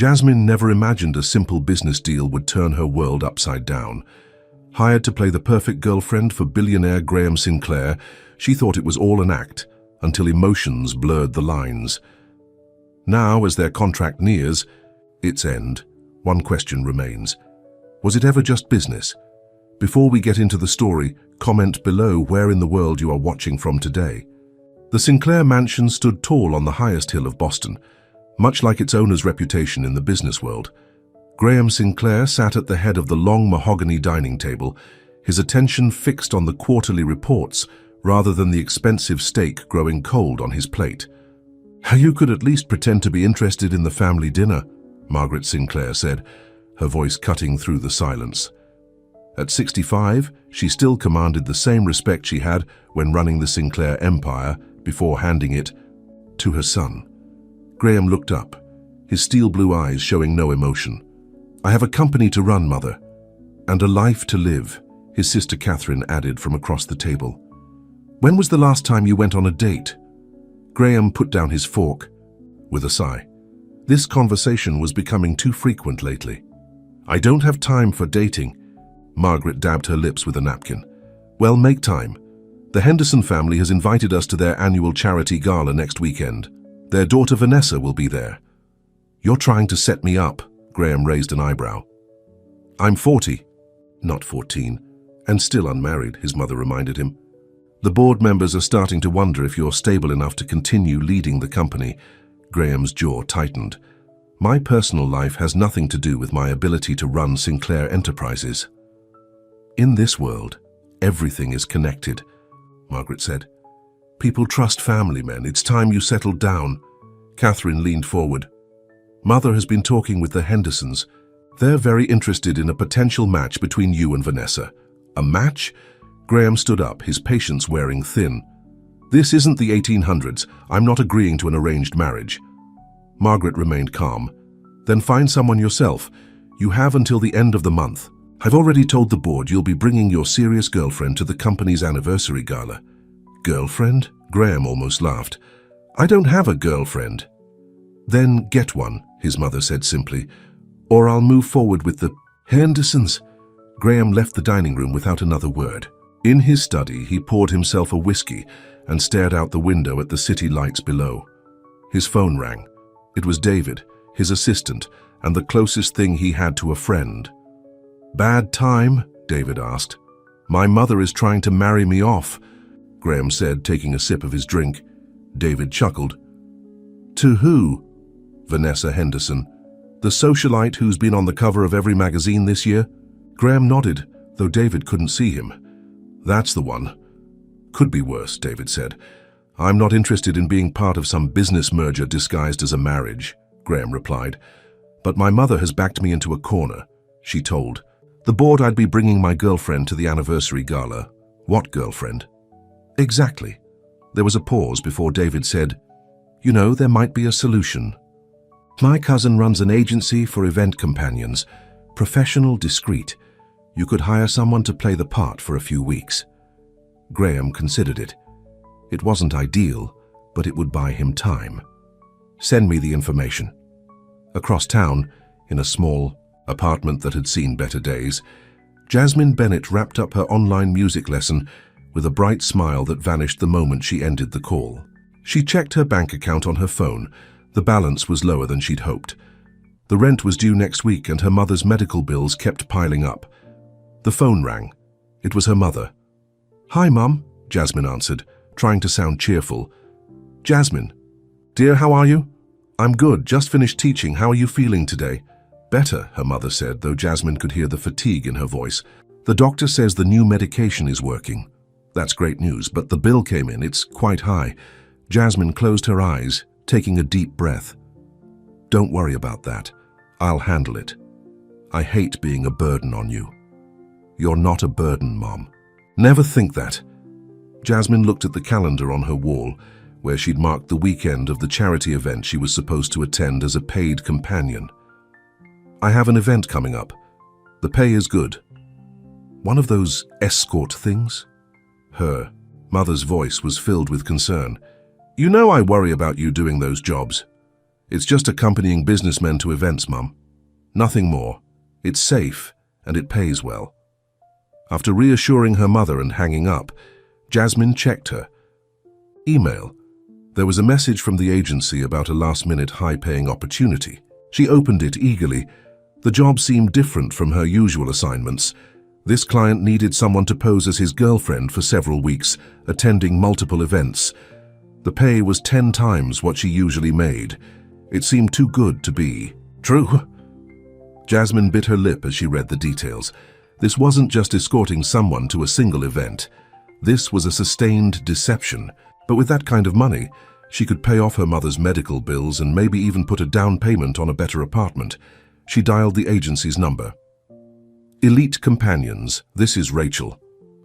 Jasmine never imagined a simple business deal would turn her world upside down. Hired to play the perfect girlfriend for billionaire Graham Sinclair, she thought it was all an act, until emotions blurred the lines. Now, as their contract nears its end, one question remains. Was it ever just business? Before we get into the story, comment below where in the world you are watching from today. The Sinclair mansion stood tall on the highest hill of Boston, much like its owner's reputation in the business world. Graham Sinclair sat at the head of the long mahogany dining table, his attention fixed on the quarterly reports rather than the expensive steak growing cold on his plate. "You could at least pretend to be interested in the family dinner," Margaret Sinclair said, her voice cutting through the silence. At 65, she still commanded the same respect she had when running the Sinclair empire before handing it to her son. Graham looked up, his steel blue eyes showing no emotion. "I have a company to run, Mother, and a life to live," his sister Catherine added from across the table. "When was the last time you went on a date?" Graham put down his fork with a sigh. This conversation was becoming too frequent lately. "I don't have time for dating." Margaret dabbed her lips with a napkin. "Well, make time. The Henderson family has invited us to their annual charity gala next weekend. Their daughter Vanessa will be there." "You're trying to set me up," Graham raised an eyebrow. "I'm 40, not 14, and still unmarried," his mother reminded him. "The board members are starting to wonder if you're stable enough to continue leading the company." Graham's jaw tightened. "My personal life has nothing to do with my ability to run Sinclair Enterprises." "In this world, everything is connected," Margaret said. "People trust family men. It's time you settled down." Catherine leaned forward. "Mother has been talking with the Hendersons. They're very interested in a potential match between you and Vanessa." "A match?" Graham stood up, his patience wearing thin. "This isn't the 1800s. I'm not agreeing to an arranged marriage." Margaret remained calm. "Then find someone yourself. You have until the end of the month. I've already told the board you'll be bringing your serious girlfriend to the company's anniversary gala." "Girlfriend?" Graham almost laughed. "I don't have a girlfriend." "Then get one," his mother said simply, "or I'll move forward with the Hendersons." Graham left the dining room without another word. In his study, he poured himself a whiskey and stared out the window at the city lights below. His phone rang. It was David, his assistant, and the closest thing he had to a friend. "Bad time?" David asked. "My mother is trying to marry me off," Graham said, taking a sip of his drink. David chuckled. "To who?" "Vanessa Henderson. The socialite who's been on the cover of every magazine this year?" Graham nodded, though David couldn't see him. "That's the one." "Could be worse," David said. "I'm not interested in being part of some business merger disguised as a marriage," Graham replied. "But my mother has backed me into a corner," she told. "The board I'd be bringing my girlfriend to the anniversary gala." "What girlfriend?" "Exactly." There was a pause before David said, "You know, there might be a solution. My cousin runs an agency for event companions, professional, discreet. You could hire someone to play the part for a few weeks." Graham considered it. It wasn't ideal, but it would buy him time. "Send me the information." Across town, in a small apartment that had seen better days, Jasmine Bennett wrapped up her online music lesson with a bright smile that vanished the moment she ended the call. She checked her bank account on her phone. The balance was lower than she'd hoped. The rent was due next week and her mother's medical bills kept piling up. The phone rang. It was her mother. "Hi, Mum," Jasmine answered, trying to sound cheerful. "Jasmine." "Dear, how are you?" "I'm good, just finished teaching. How are you feeling today?" "Better," her mother said, though Jasmine could hear the fatigue in her voice. "The doctor says the new medication is working." "That's great news, but the bill came in. It's quite high." Jasmine closed her eyes, taking a deep breath. "Don't worry about that. I'll handle it. I hate being a burden on you." "You're not a burden, Mom." "Never think that." Jasmine looked at the calendar on her wall, where she'd marked the weekend of the charity event she was supposed to attend as a paid companion. "I have an event coming up. The pay is good." "One of those escort things?" Her mother's voice was filled with concern. "You know I worry about you doing those jobs." It's just accompanying businessmen to events, Mum. Nothing more. It's safe, and it pays well. After reassuring her mother and hanging up, Jasmine checked her email. There was a message from the agency about a last-minute high-paying opportunity. She opened it eagerly. The job seemed different from her usual assignments. This client needed someone to pose as his girlfriend for several weeks, attending multiple events. The pay was 10 times what she usually made. It seemed too good to be true. Jasmine bit her lip as she read the details. This wasn't just escorting someone to a single event. This was a sustained deception. But with that kind of money, she could pay off her mother's medical bills and maybe even put a down payment on a better apartment. She dialed the agency's number. Elite Companions, this is Rachel.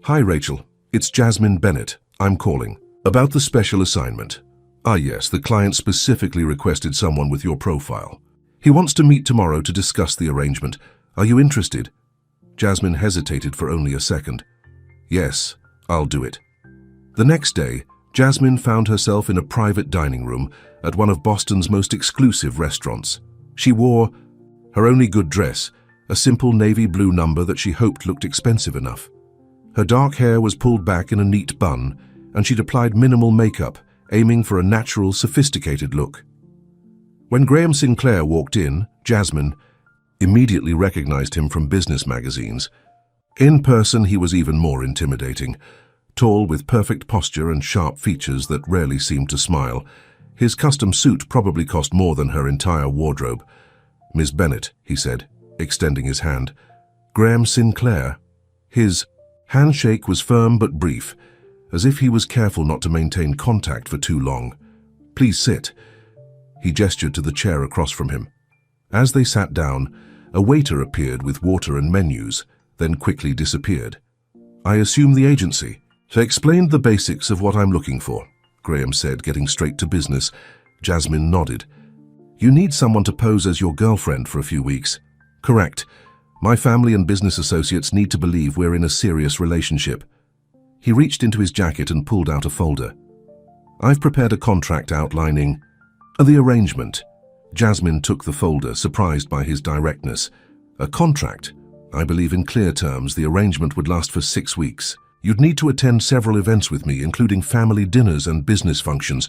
Hi, Rachel. It's Jasmine Bennett. I'm calling. About the special assignment. Ah, yes, the client specifically requested someone with your profile. He wants to meet tomorrow to discuss the arrangement. Are you interested? Jasmine hesitated for only a second. Yes, I'll do it. The next day, Jasmine found herself in a private dining room at one of Boston's most exclusive restaurants. She wore her only good dress, a simple navy blue number that she hoped looked expensive enough. Her dark hair was pulled back in a neat bun, and she'd applied minimal makeup, aiming for a natural, sophisticated look. When Graham Sinclair walked in, Jasmine immediately recognized him from business magazines. In person, he was even more intimidating. Tall, with perfect posture and sharp features that rarely seemed to smile. His custom suit probably cost more than her entire wardrobe. Miss Bennett, he said, extending his hand. Graham Sinclair. His handshake was firm but brief, as if he was careful not to maintain contact for too long. Please sit. He gestured to the chair across from him. As they sat down, a waiter appeared with water and menus, then quickly disappeared. I assume the agency. They explained the basics of what I'm looking for, Graham said, getting straight to business. Jasmine nodded. You need someone to pose as your girlfriend for a few weeks. Correct. My family and business associates need to believe we're in a serious relationship. He reached into his jacket and pulled out a folder. I've prepared a contract outlining the arrangement. Jasmine took the folder, surprised by his directness. A contract? I believe in clear terms the arrangement would last for 6 weeks. You'd need to attend several events with me, including family dinners and business functions.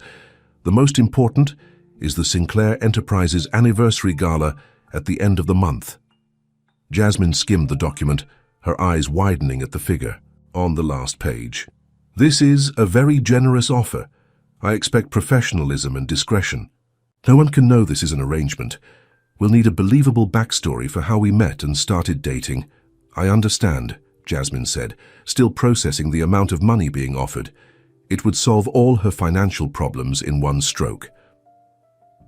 The most important is the Sinclair Enterprises Anniversary Gala at the end of the month. Jasmine skimmed the document, her eyes widening at the figure on the last page. This is a very generous offer. I expect professionalism and discretion. No one can know this is an arrangement. We'll need a believable backstory for how we met and started dating. I understand, Jasmine said, still processing the amount of money being offered. It would solve all her financial problems in one stroke.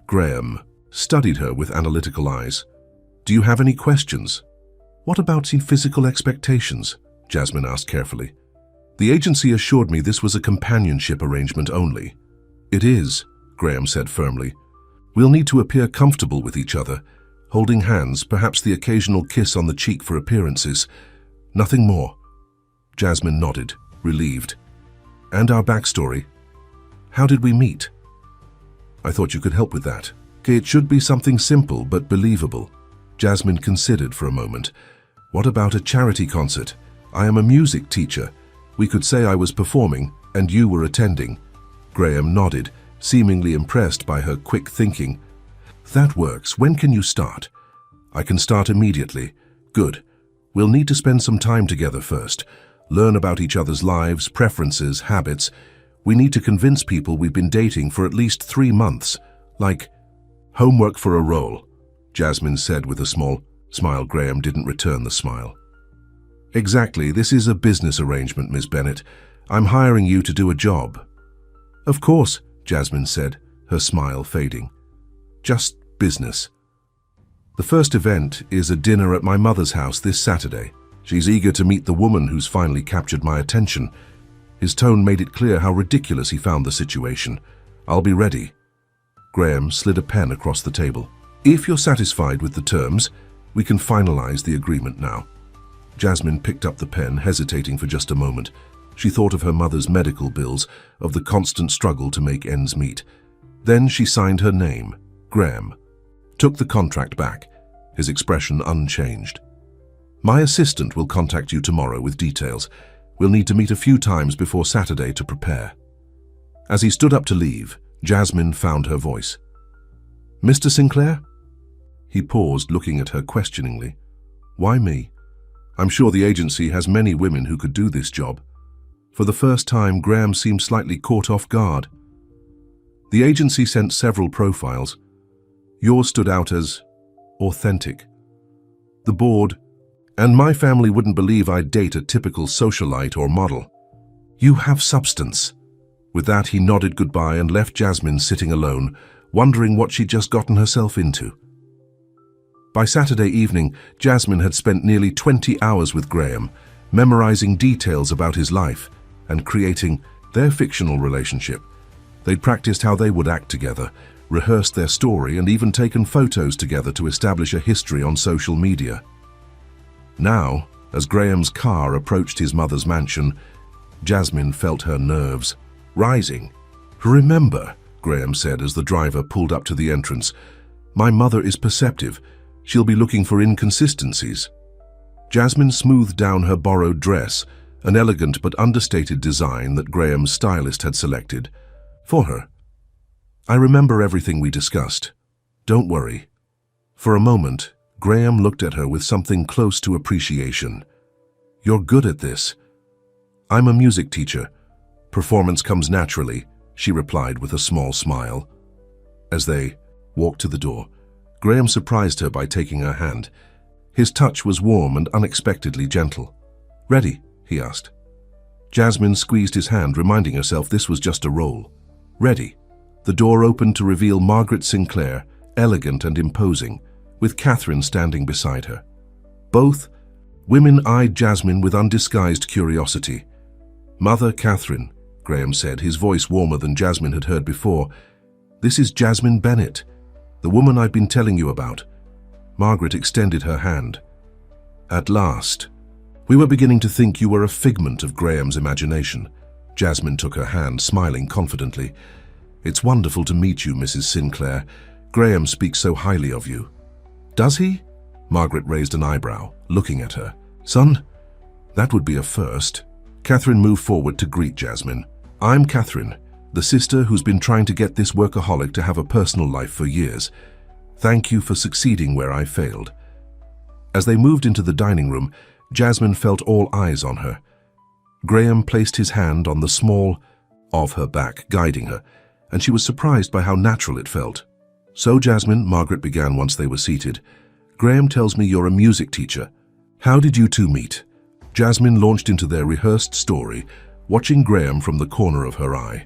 Graham studied her with analytical eyes. Do you have any questions? What about the physical expectations? Jasmine asked carefully. The agency assured me this was a companionship arrangement only. It is, Graham said firmly. We'll need to appear comfortable with each other, holding hands, perhaps the occasional kiss on the cheek for appearances. Nothing more. Jasmine nodded, relieved. And our backstory? How did we meet? I thought you could help with that. It should be something simple but believable. Jasmine considered for a moment. What about a charity concert? I am a music teacher. We could say I was performing and you were attending. Graham nodded, seemingly impressed by her quick thinking. That works. When can you start? I can start immediately. Good. We'll need to spend some time together first. Learn about each other's lives, preferences, habits. We need to convince people we've been dating for at least 3 months. Like homework for a role, Jasmine said with a small smile. Graham didn't return the smile. Exactly. This is a business arrangement, Miss Bennett. I'm hiring you to do a job. Of course, Jasmine said, her smile fading. Just business. The first event is a dinner at my mother's house this Saturday. She's eager to meet the woman who's finally captured my attention. His tone made it clear how ridiculous he found the situation. I'll be ready. Graham slid a pen across the table. If you're satisfied with the terms, we can finalize the agreement now. Jasmine picked up the pen, hesitating for just a moment. She thought of her mother's medical bills, of the constant struggle to make ends meet. Then she signed her name, Graham took the contract back, his expression unchanged. My assistant will contact you tomorrow with details. We'll need to meet a few times before Saturday to prepare. As he stood up to leave, Jasmine found her voice. Mr. Sinclair? He paused, looking at her questioningly. Why me? I'm sure the agency has many women who could do this job. For the first time, Graham seemed slightly caught off guard. The agency sent several profiles. Yours stood out as authentic. The board, and my family wouldn't believe I'd date a typical socialite or model. You have substance. With that, he nodded goodbye and left Jasmine sitting alone, wondering what she'd just gotten herself into. By Saturday evening, Jasmine had spent nearly 20 hours with Graham, memorizing details about his life and creating their fictional relationship. They'd practiced how they would act together, rehearsed their story, and even taken photos together to establish a history on social media. Now, as Graham's car approached his mother's mansion, Jasmine felt her nerves rising. Remember, Graham said as the driver pulled up to the entrance, my mother is perceptive. She'll be looking for inconsistencies. Jasmine smoothed down her borrowed dress, an elegant but understated design that Graham's stylist had selected for her. I remember everything we discussed. Don't worry. For a moment, Graham looked at her with something close to appreciation. You're good at this. I'm a music teacher. Performance comes naturally, she replied with a small smile. As they walked to the door, Graham surprised her by taking her hand. His touch was warm and unexpectedly gentle. Ready? He asked. Jasmine squeezed his hand, reminding herself this was just a role. Ready. The door opened to reveal Margaret Sinclair, elegant and imposing, with Catherine standing beside her. Both women eyed Jasmine with undisguised curiosity. Mother Catherine, Graham said, his voice warmer than Jasmine had heard before. This is Jasmine Bennett, the woman I've been telling you about. Margaret extended her hand. At last. We were beginning to think you were a figment of Graham's imagination. Jasmine took her hand, smiling confidently. It's wonderful to meet you, Mrs. Sinclair. Graham speaks so highly of you. Does he? Margaret raised an eyebrow, looking at her. Son, that would be a first. Catherine moved forward to greet Jasmine. I'm Catherine, the sister who's been trying to get this workaholic to have a personal life for years. Thank you for succeeding where I failed. As they moved into the dining room, Jasmine felt all eyes on her. Graham placed his hand on the small of her back, guiding her, and she was surprised by how natural it felt. So, Jasmine, Margaret began once they were seated, Graham tells me you're a music teacher. How did you two meet? Jasmine launched into their rehearsed story, watching Graham from the corner of her eye.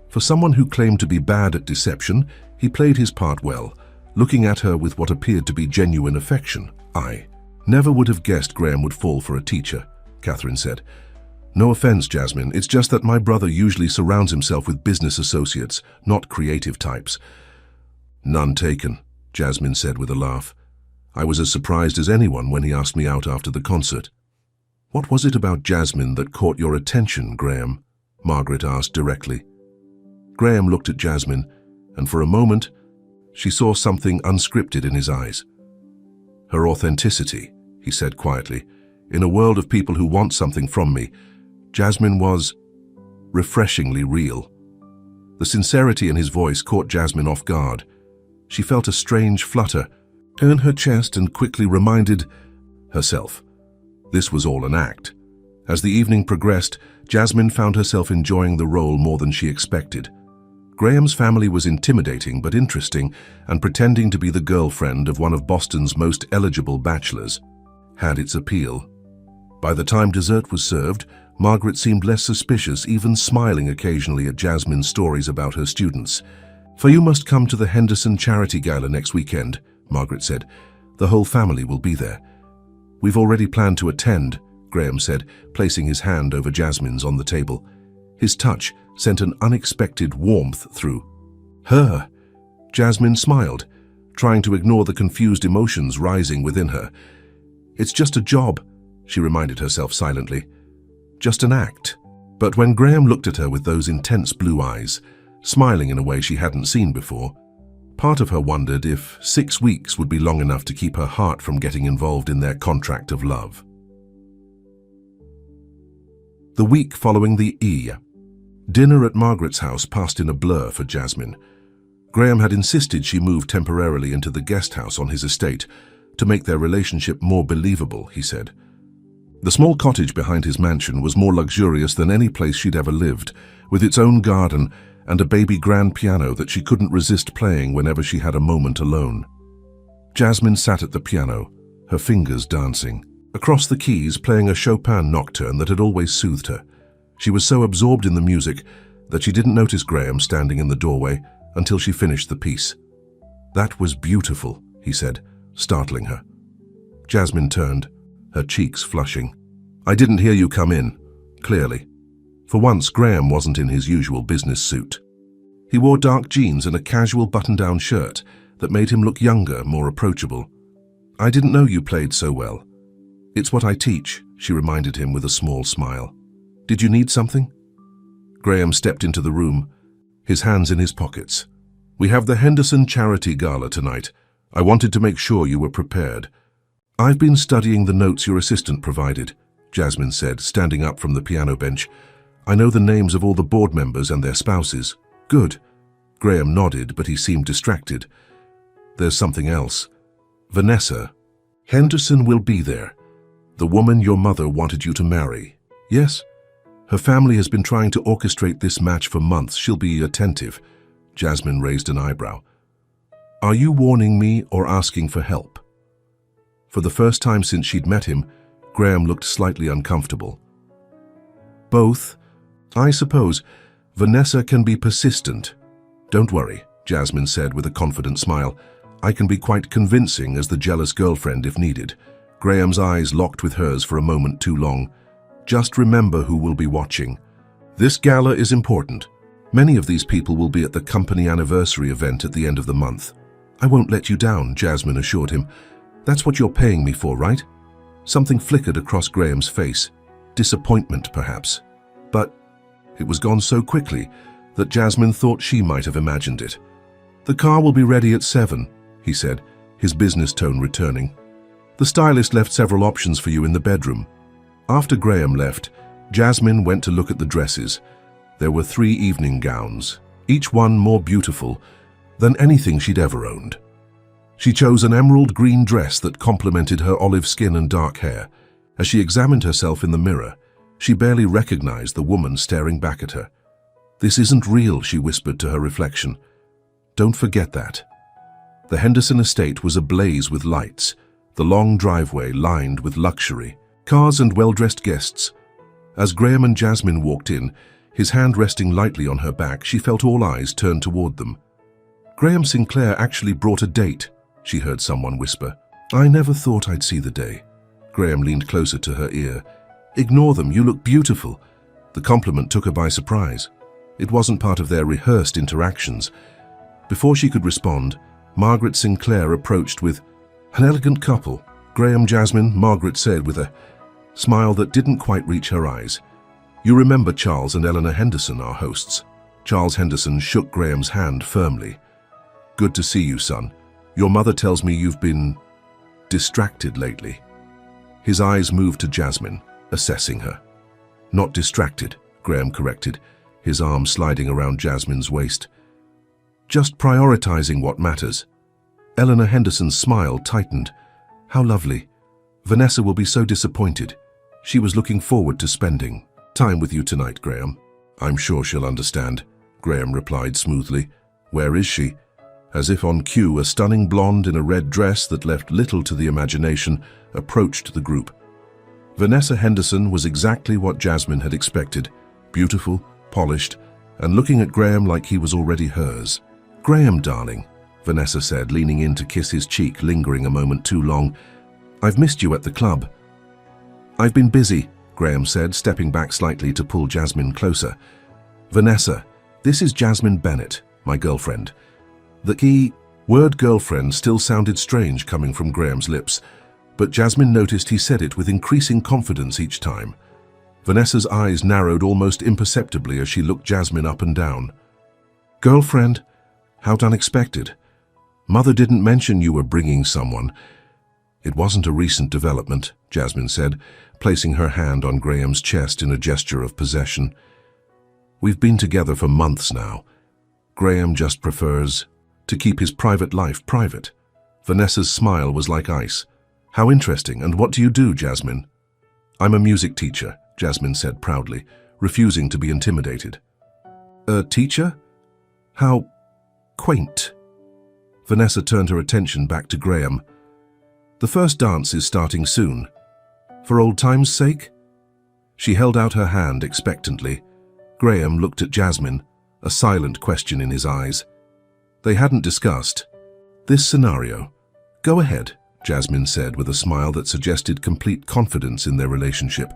For someone who claimed to be bad at deception, he played his part well, looking at her with what appeared to be genuine affection. I never would have guessed Graham would fall for a teacher, Catherine said. No offense, Jasmine, it's just that my brother usually surrounds himself with business associates, not creative types. None taken, Jasmine said with a laugh. I was as surprised as anyone when he asked me out after the concert. What was it about Jasmine that caught your attention, Graham? Margaret asked directly. Graham looked at Jasmine, and for a moment, she saw something unscripted in his eyes. Her authenticity, he said quietly. In a world of people who want something from me, Jasmine was refreshingly real. The sincerity in his voice caught Jasmine off guard. She felt a strange flutter in her chest and quickly reminded herself. This was all an act. As the evening progressed, Jasmine found herself enjoying the role more than she expected. Graham's family was intimidating but interesting, and pretending to be the girlfriend of one of Boston's most eligible bachelors had its appeal. By the time dessert was served, Margaret seemed less suspicious, even smiling occasionally at Jasmine's stories about her students. For you must come to the Henderson Charity Gala next weekend, Margaret said. The whole family will be there. We've already planned to attend, Graham said, placing his hand over Jasmine's on the table. His touch sent an unexpected warmth through her. Jasmine smiled, trying to ignore the confused emotions rising within her. It's just a job, she reminded herself silently. Just an act. But when Graham looked at her with those intense blue eyes, smiling in a way she hadn't seen before, Part of her wondered if 6 weeks would be long enough to keep her heart from getting involved in their contract of love. The week following the dinner at Margaret's house passed in a blur for Jasmine. Graham had insisted she move temporarily into the guest house on his estate to make their relationship more believable, he said. The small cottage behind his mansion was more luxurious than any place she'd ever lived, with its own garden and a baby grand piano that she couldn't resist playing whenever she had a moment alone. Jasmine sat at the piano, her fingers dancing, across the keys playing a Chopin nocturne that had always soothed her. She was so absorbed in the music that she didn't notice Graham standing in the doorway until she finished the piece. "That was beautiful," he said, startling her. Jasmine turned, her cheeks flushing. "I didn't hear you come in," clearly. For once, Graham wasn't in his usual business suit. He wore dark jeans and a casual button-down shirt that made him look younger, more approachable. "I didn't know you played so well." "It's what I teach," she reminded him with a small smile. "Did you need something?" Graham stepped into the room, his hands in his pockets. "We have the Henderson Charity Gala tonight. I wanted to make sure you were prepared." "I've been studying the notes your assistant provided," Jasmine said, standing up from the piano bench. "I know the names of all the board members and their spouses." "Good." Graham nodded, but he seemed distracted. "There's something else. Vanessa. Henderson will be there. The woman your mother wanted you to marry." "Yes?" "Her family has been trying to orchestrate this match for months. She'll be attentive." Jasmine raised an eyebrow. "Are you warning me or asking for help?" For the first time since she'd met him, Graham looked slightly uncomfortable. "Both, I suppose. Vanessa can be persistent." "Don't worry," Jasmine said with a confident smile. "I can be quite convincing as the jealous girlfriend if needed." Graham's eyes locked with hers for a moment too long. "Just remember who will be watching. This gala is important. Many of these people will be at the company anniversary event at the end of the month." "I won't let you down," Jasmine assured him. "That's what you're paying me for, right?" Something flickered across Graham's face. Disappointment, perhaps. But it was gone so quickly that Jasmine thought she might have imagined it. "The car will be ready at 7, he said, his business tone returning. "The stylist left several options for you in the bedroom." After Graham left, Jasmine went to look at the dresses. There were 3 evening gowns, each one more beautiful than anything she'd ever owned. She chose an emerald green dress that complemented her olive skin and dark hair. As she examined herself in the mirror, she barely recognized the woman staring back at her. "This isn't real," she whispered to her reflection. "Don't forget that." The Henderson estate was ablaze with lights, the long driveway lined with luxury, cars and well-dressed guests. As Graham and Jasmine walked in, his hand resting lightly on her back, she felt all eyes turned toward them. "Graham Sinclair actually brought a date," she heard someone whisper. "I never thought I'd see the day." Graham leaned closer to her ear. "Ignore them, you look beautiful." The compliment took her by surprise. It wasn't part of their rehearsed interactions. Before she could respond, Margaret Sinclair approached with, "An elegant couple." "Graham, Jasmine," Margaret said with a smile that didn't quite reach her eyes. "You remember Charles and Eleanor Henderson, our hosts." Charles Henderson shook Graham's hand firmly. "Good to see you, son. Your mother tells me you've been distracted lately." His eyes moved to Jasmine, assessing her. "Not distracted," Graham corrected, his arm sliding around Jasmine's waist. "Just prioritizing what matters." Eleanor Henderson's smile tightened. "How lovely. Vanessa will be so disappointed. She was looking forward to spending time with you tonight, Graham." "I'm sure she'll understand," Graham replied smoothly. "Where is she?" As if on cue, a stunning blonde in a red dress that left little to the imagination approached the group. Vanessa Henderson was exactly what Jasmine had expected, beautiful, polished, and looking at Graham like he was already hers. "Graham, darling," Vanessa said, leaning in to kiss his cheek, lingering a moment too long. "I've missed you at the club." "I've been busy," Graham said, stepping back slightly to pull Jasmine closer. "Vanessa, this is Jasmine Bennett, my girlfriend." The key word girlfriend still sounded strange coming from Graham's lips, but Jasmine noticed he said it with increasing confidence each time. Vanessa's eyes narrowed almost imperceptibly as she looked Jasmine up and down. "Girlfriend? How unexpected." Mother didn't mention you were bringing someone. It wasn't a recent development, Jasmine said, placing her hand on Graham's chest in a gesture of possession. We've been together for months now. Graham just prefers to keep his private life private. Vanessa's smile was like ice. How interesting, and what do you do, Jasmine? I'm a music teacher, Jasmine said proudly, refusing to be intimidated. A teacher? How quaint. Vanessa turned her attention back to Graham. The first dance is starting soon. For old time's sake? She held out her hand expectantly. Graham looked at Jasmine, a silent question in his eyes. They hadn't discussed this scenario. Go ahead, Jasmine said with a smile that suggested complete confidence in their relationship.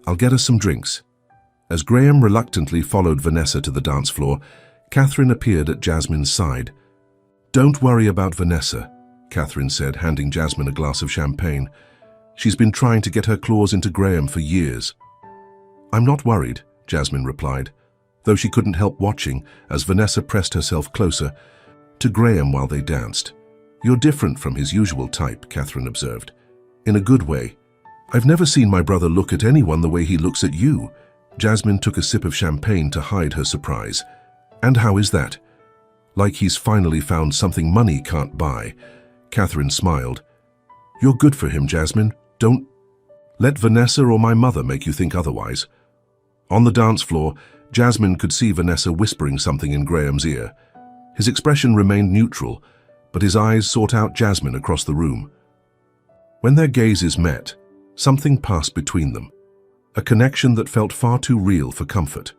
I'll get us some drinks. As Graham reluctantly followed Vanessa to the dance floor, Catherine appeared at Jasmine's side. Don't worry about Vanessa, Catherine said, handing Jasmine a glass of champagne. She's been trying to get her claws into Graham for years. I'm not worried, Jasmine replied, though she couldn't help watching as Vanessa pressed herself closer to Graham while they danced. You're different from his usual type, Catherine observed. In a good way. I've never seen my brother look at anyone the way he looks at you. Jasmine took a sip of champagne to hide her surprise. And how is that? Like he's finally found something money can't buy. Catherine smiled. You're good for him, Jasmine. Don't let Vanessa or my mother make you think otherwise. On the dance floor, Jasmine could see Vanessa whispering something in Graham's ear. His expression remained neutral, but his eyes sought out Jasmine across the room. When their gazes met, something passed between them, a connection that felt far too real for comfort.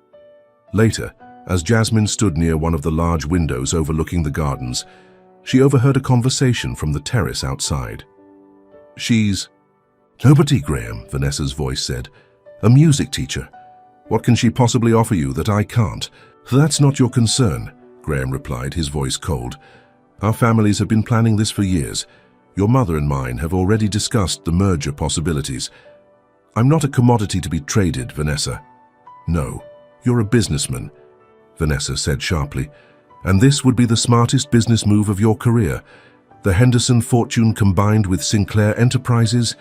Later, as Jasmine stood near one of the large windows overlooking the gardens, she overheard a conversation from the terrace outside. She's nobody, Graham, Vanessa's voice said. A music teacher. What can she possibly offer you that I can't? That's not your concern, Graham replied, his voice cold. Our families have been planning this for years. Your mother and mine have already discussed the merger possibilities. I'm not a commodity to be traded, Vanessa. No, you're a businessman, Vanessa said sharply. And this would be the smartest business move of your career. The Henderson fortune combined with Sinclair Enterprises,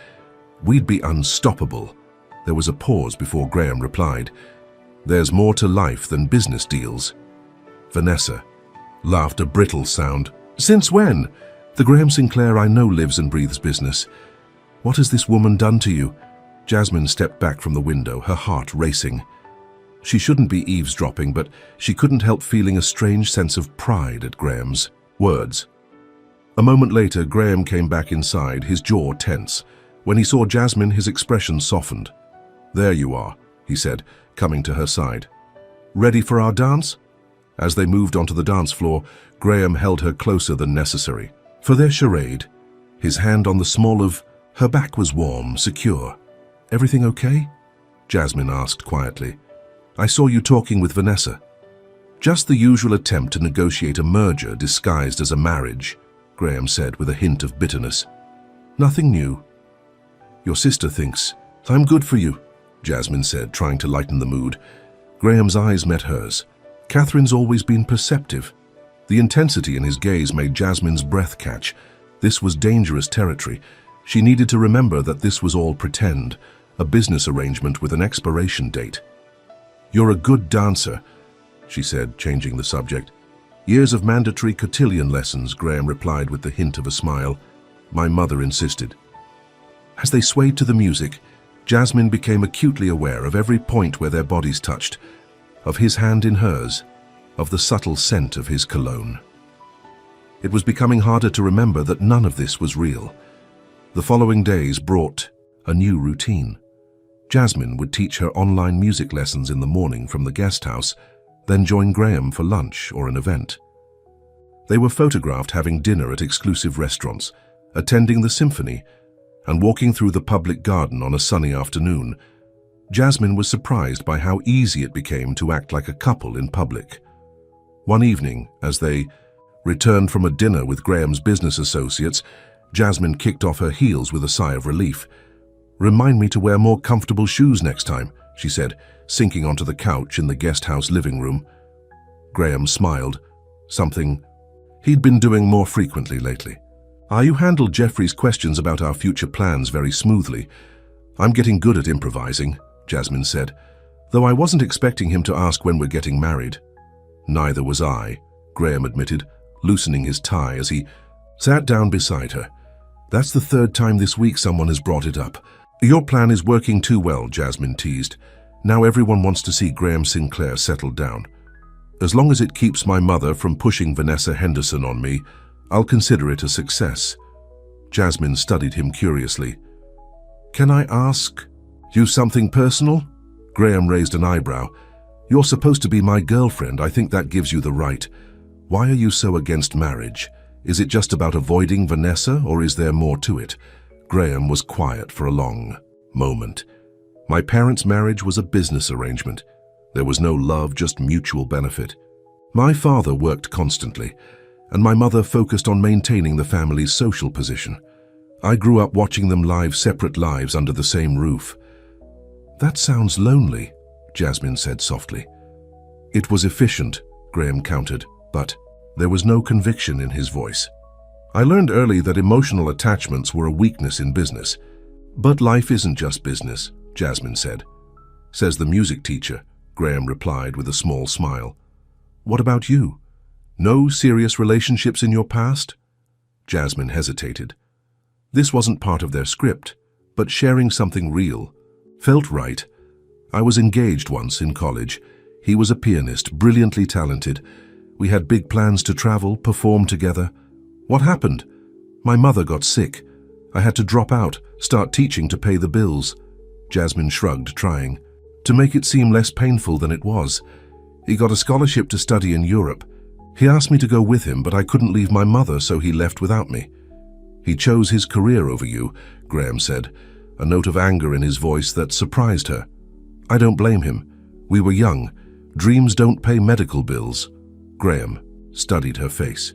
we'd be unstoppable. There was a pause before Graham replied. There's more to life than business deals. Vanessa laughed, a brittle sound. Since when? The Graham Sinclair I know lives and breathes business. What has this woman done to you? Jasmine stepped back from the window, her heart racing. She shouldn't be eavesdropping, but she couldn't help feeling a strange sense of pride at Graham's words. A moment later, Graham came back inside, his jaw tense. When he saw Jasmine, his expression softened. There you are, he said, coming to her side. Ready for our dance? As they moved onto the dance floor, Graham held her closer than necessary. For their charade, his hand on the small of her back was warm, secure. Everything okay? Jasmine asked quietly. I saw you talking with Vanessa. Just the usual attempt to negotiate a merger disguised as a marriage, Graham said with a hint of bitterness. Nothing new. Your sister thinks I'm good for you, Jasmine said, trying to lighten the mood. Graham's eyes met hers. Catherine's always been perceptive. The intensity in his gaze made Jasmine's breath catch. This was dangerous territory. She needed to remember that this was all pretend, a business arrangement with an expiration date. You're a good dancer, she said, changing the subject. Years of mandatory cotillion lessons, Graham replied with the hint of a smile. My mother insisted. As they swayed to the music, Jasmine became acutely aware of every point where their bodies touched, of his hand in hers, of the subtle scent of his cologne. It was becoming harder to remember that none of this was real. The following days brought a new routine. Jasmine would teach her online music lessons in the morning from the guest house, then join Graham for lunch or an event. They were photographed having dinner at exclusive restaurants, attending the symphony, and walking through the public garden on a sunny afternoon. Jasmine was surprised by how easy it became to act like a couple in public. One evening, as they returned from a dinner with Graham's business associates, Jasmine kicked off her heels with a sigh of relief. Remind me to wear more comfortable shoes next time, she said, sinking onto the couch in the guest house living room. Graham smiled. Something He'd been doing more frequently lately. You handled Jeffrey's questions about our future plans very smoothly. I'm getting good at improvising, Jasmine said, though I wasn't expecting him to ask when we're getting married. Neither was I, Graham admitted, loosening his tie as he sat down beside her. That's the third time this week someone has brought it up. Your plan is working too well, Jasmine teased. Now everyone wants to see Graham Sinclair settled down. As long as it keeps my mother from pushing Vanessa Henderson on me, I'll consider it a success. Jasmine studied him curiously. Can I ask you something personal? Graham raised an eyebrow. You're supposed to be my girlfriend. I think that gives you the right. Why are you so against marriage? Is it just about avoiding Vanessa, or is there more to it? Graham was quiet for a long moment. My parents' marriage was a business arrangement. There was no love, just mutual benefit. My father worked constantly, and my mother focused on maintaining the family's social position. I grew up watching them live separate lives under the same roof. That sounds lonely, Jasmine said softly. It was efficient, Graham countered, but there was no conviction in his voice. I learned early that emotional attachments were a weakness in business. But life isn't just business, Jasmine said. Says the music teacher, Graham replied with a small smile. What about you? No serious relationships in your past? Jasmine hesitated. This wasn't part of their script, but sharing something real felt right. I was engaged once in college. He was a pianist, brilliantly talented. We had big plans to travel, perform together. What happened? My mother got sick. I had to drop out, start teaching to pay the bills. Jasmine shrugged, trying to make it seem less painful than it was. He got a scholarship to study in Europe. He asked me to go with him, but I couldn't leave my mother, so he left without me. He chose his career over you, Graham said, a note of anger in his voice that surprised her. I don't blame him. We were young. Dreams don't pay medical bills. Graham studied her face.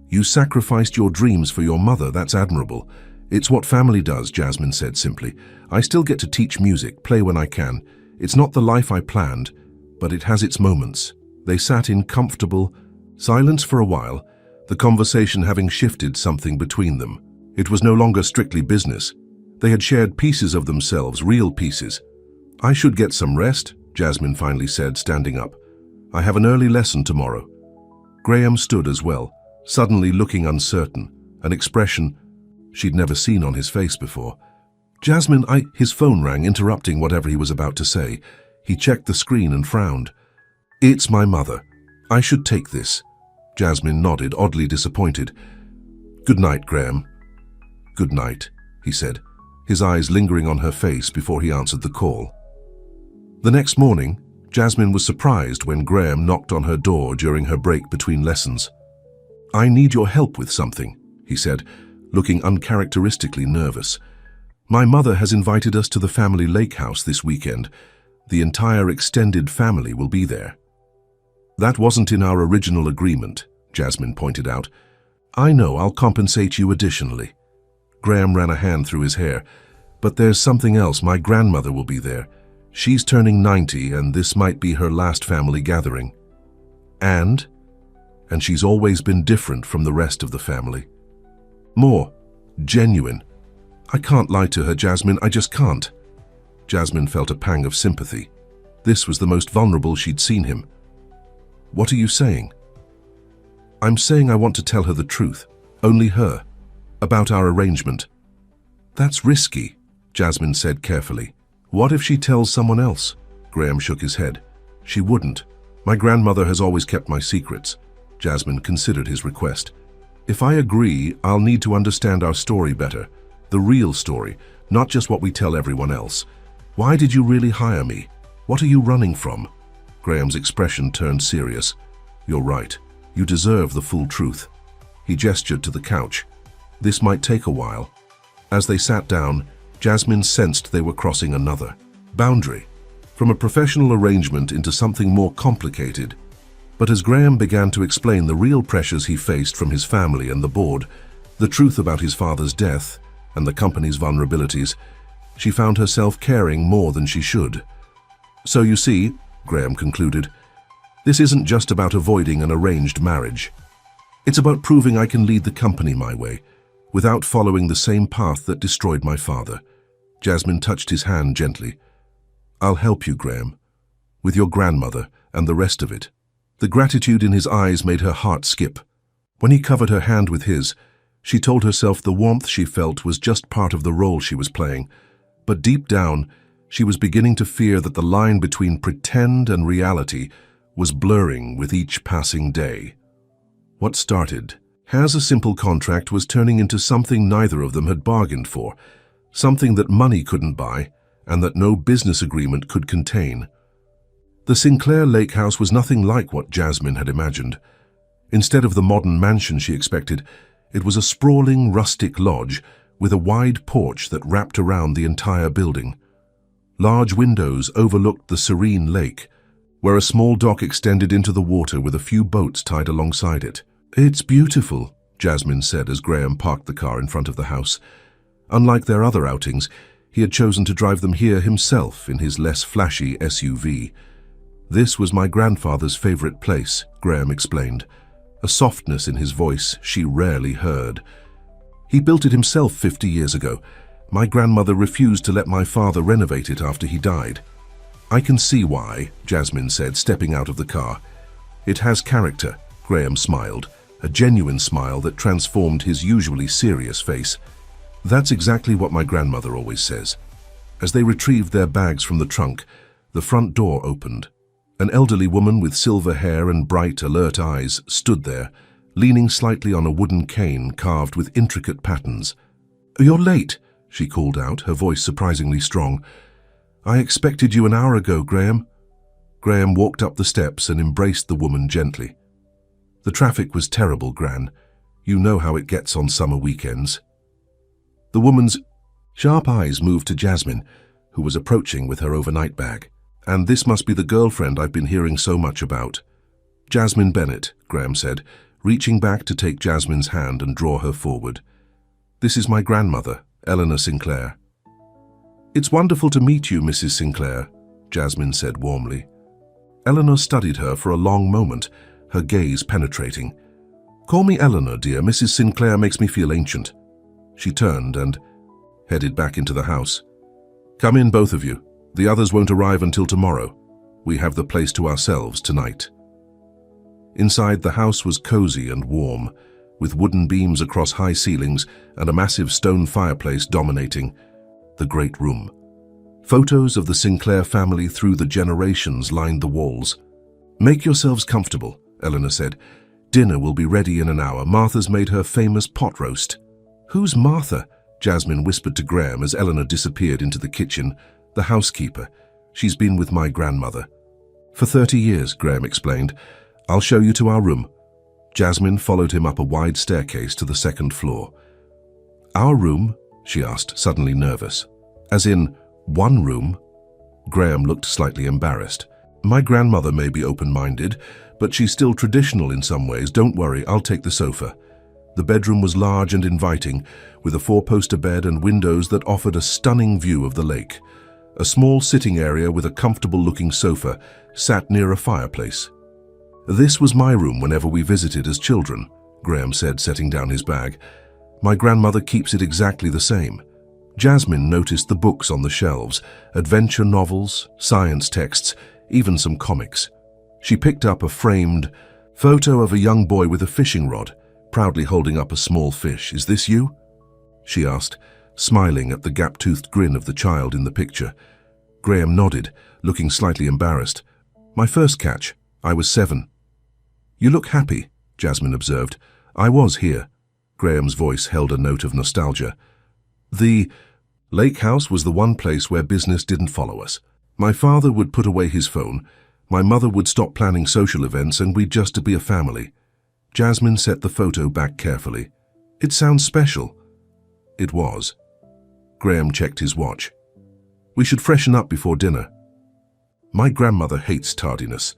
You sacrificed your dreams for your mother. That's admirable. It's what family does, Jasmine said simply. I still get to teach music, play when I can. It's not the life I planned, but it has its moments. They sat in comfortable silence for a while, the conversation having shifted something between them. It was no longer strictly business. They had shared pieces of themselves, real pieces. I should get some rest, Jasmine finally said, standing up. I have an early lesson tomorrow. Graham stood as well, suddenly looking uncertain, an expression she'd never seen on his face before. Jasmine, his phone rang, interrupting whatever he was about to say. He checked the screen and frowned. It's my mother. I should take this. Jasmine nodded, oddly disappointed. Good night, Graham. Good night, he said, his eyes lingering on her face before he answered the call. The next morning, Jasmine was surprised when Graham knocked on her door during her break between lessons. I need your help with something, he said, looking uncharacteristically nervous. My mother has invited us to the family lake house this weekend. The entire extended family will be there. That wasn't in our original agreement, Jasmine pointed out. I know, I'll compensate you additionally. Graham ran a hand through his hair. But there's something else. My grandmother will be there. She's turning 90, and this might be her last family gathering. And she's always been different from the rest of the family. More genuine. I can't lie to her, Jasmine. I just can't. Jasmine felt a pang of sympathy. This was the most vulnerable she'd seen him. What are you saying? I'm saying I want to tell her the truth, only her, about our arrangement. That's risky, Jasmine said carefully. What if she tells someone else? Graham shook his head. She wouldn't. My grandmother has always kept my secrets. Jasmine considered his request. If I agree, I'll need to understand our story better. The real story, not just what we tell everyone else. Why did you really hire me? What are you running from? Graham's expression turned serious. You're right. You deserve the full truth. He gestured to the couch. This might take a while. As they sat down, Jasmine sensed they were crossing another boundary, from a professional arrangement into something more complicated. But as Graham began to explain the real pressures he faced from his family and the board, the truth about his father's death and the company's vulnerabilities, she found herself caring more than she should. So you see, Graham concluded, this isn't just about avoiding an arranged marriage. It's about proving I can lead the company my way, without following the same path that destroyed my father. Jasmine touched his hand gently. I'll help you, Graham, with your grandmother and the rest of it. The gratitude in his eyes made her heart skip. When he covered her hand with his, she told herself the warmth she felt was just part of the role she was playing, but deep down, she was beginning to fear that the line between pretend and reality was blurring with each passing day. What started as a simple contract was turning into something neither of them had bargained for, something that money couldn't buy and that no business agreement could contain. The Sinclair Lake House was nothing like what Jasmine had imagined. Instead of the modern mansion she expected, it was a sprawling, rustic lodge with a wide porch that wrapped around the entire building. Large windows overlooked the serene lake, where a small dock extended into the water with a few boats tied alongside it. It's beautiful, Jasmine said as Graham parked the car in front of the house. Unlike their other outings, he had chosen to drive them here himself in his less flashy SUV. This was my grandfather's favorite place, Graham explained, a softness in his voice she rarely heard. He built it himself 50 years ago. My grandmother refused to let my father renovate it after he died. I can see why, Jasmine said, stepping out of the car. It has character, Graham smiled, a genuine smile that transformed his usually serious face. That's exactly what my grandmother always says. As they retrieved their bags from the trunk, the front door opened. An elderly woman with silver hair and bright, alert eyes stood there, leaning slightly on a wooden cane carved with intricate patterns. "You're late," she called out, her voice surprisingly strong. "I expected you an hour ago, Graham." Graham walked up the steps and embraced the woman gently. "The traffic was terrible, Gran. You know how it gets on summer weekends." The woman's sharp eyes moved to Jasmine, who was approaching with her overnight bag. "And this must be the girlfriend I've been hearing so much about." "Jasmine Bennett," Graham said, reaching back to take Jasmine's hand and draw her forward. "This is my grandmother, Eleanor Sinclair." "It's wonderful to meet you, Mrs. Sinclair," Jasmine said warmly. Eleanor studied her for a long moment, her gaze penetrating. "Call me Eleanor, dear. Mrs. Sinclair makes me feel ancient." She turned and headed back into the house. "Come in, both of you. The others won't arrive until tomorrow. We have the place to ourselves tonight." Inside, the house was cozy and warm, with wooden beams across high ceilings and a massive stone fireplace dominating the great room. Photos of the Sinclair family through the generations lined the walls. "Make yourselves comfortable," Eleanor said. "Dinner will be ready in an hour. Martha's made her famous pot roast." "Who's Martha?" Jasmine whispered to Graham as Eleanor disappeared into the kitchen. "The housekeeper. She's been with my grandmother." "For 30 years, Graham explained. "I'll show you to our room." Jasmine followed him up a wide staircase to the second floor. "Our room?" she asked, suddenly nervous. "As in, one room?" Graham looked slightly embarrassed. "My grandmother may be open-minded, but she's still traditional in some ways. Don't worry, I'll take the sofa." The bedroom was large and inviting, with a four-poster bed and windows that offered a stunning view of the lake. A small sitting area with a comfortable-looking sofa sat near a fireplace. "This was my room whenever we visited as children," Graham said, setting down his bag. "My grandmother keeps it exactly the same." Jasmine noticed the books on the shelves, adventure novels, science texts, even some comics. She picked up a framed photo of a young boy with a fishing rod, proudly holding up a small fish. "Is this you?" she asked, smiling at the gap-toothed grin of the child in the picture. Graham nodded, looking slightly embarrassed. "My first catch. I was 7. "You look happy," Jasmine observed. "I was here." Graham's voice held a note of nostalgia. "The lake house was the one place where business didn't follow us. My father would put away his phone, my mother would stop planning social events, and we'd just to be a family." Jasmine set the photo back carefully. "It sounds special." It was. Graham checked his watch. "We should freshen up before dinner." My grandmother hates tardiness.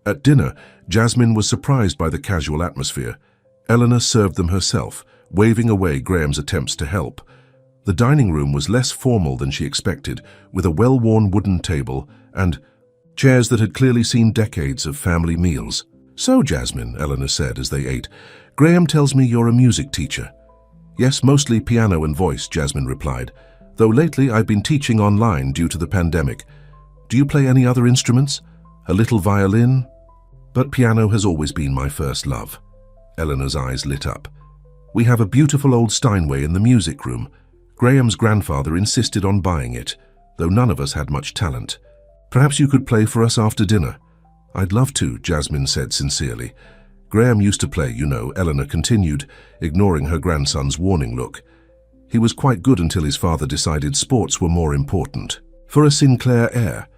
At dinner, Jasmine was surprised by the casual atmosphere. Eleanor served them herself, waving away Graham's attempts to help. The dining room was less formal than she expected, with a well-worn wooden table and chairs that had clearly seen decades of family meals. "So, Jasmine," Eleanor said as they ate, "Graham tells me you're a music teacher." "Yes, mostly piano and voice," Jasmine replied, "though lately I've been teaching online due to the pandemic. Do you play any other instruments? A little violin?" "But piano has always been my first love." Eleanor's eyes lit up. "We have a beautiful old Steinway in the music room. Graham's grandfather insisted on buying it, though none of us had much talent. Perhaps you could play for us after dinner." "I'd love to," Jasmine said sincerely. "Graham used to play, you know," Eleanor continued, ignoring her grandson's warning look. "He was quite good until his father decided sports were more important. For a Sinclair heir."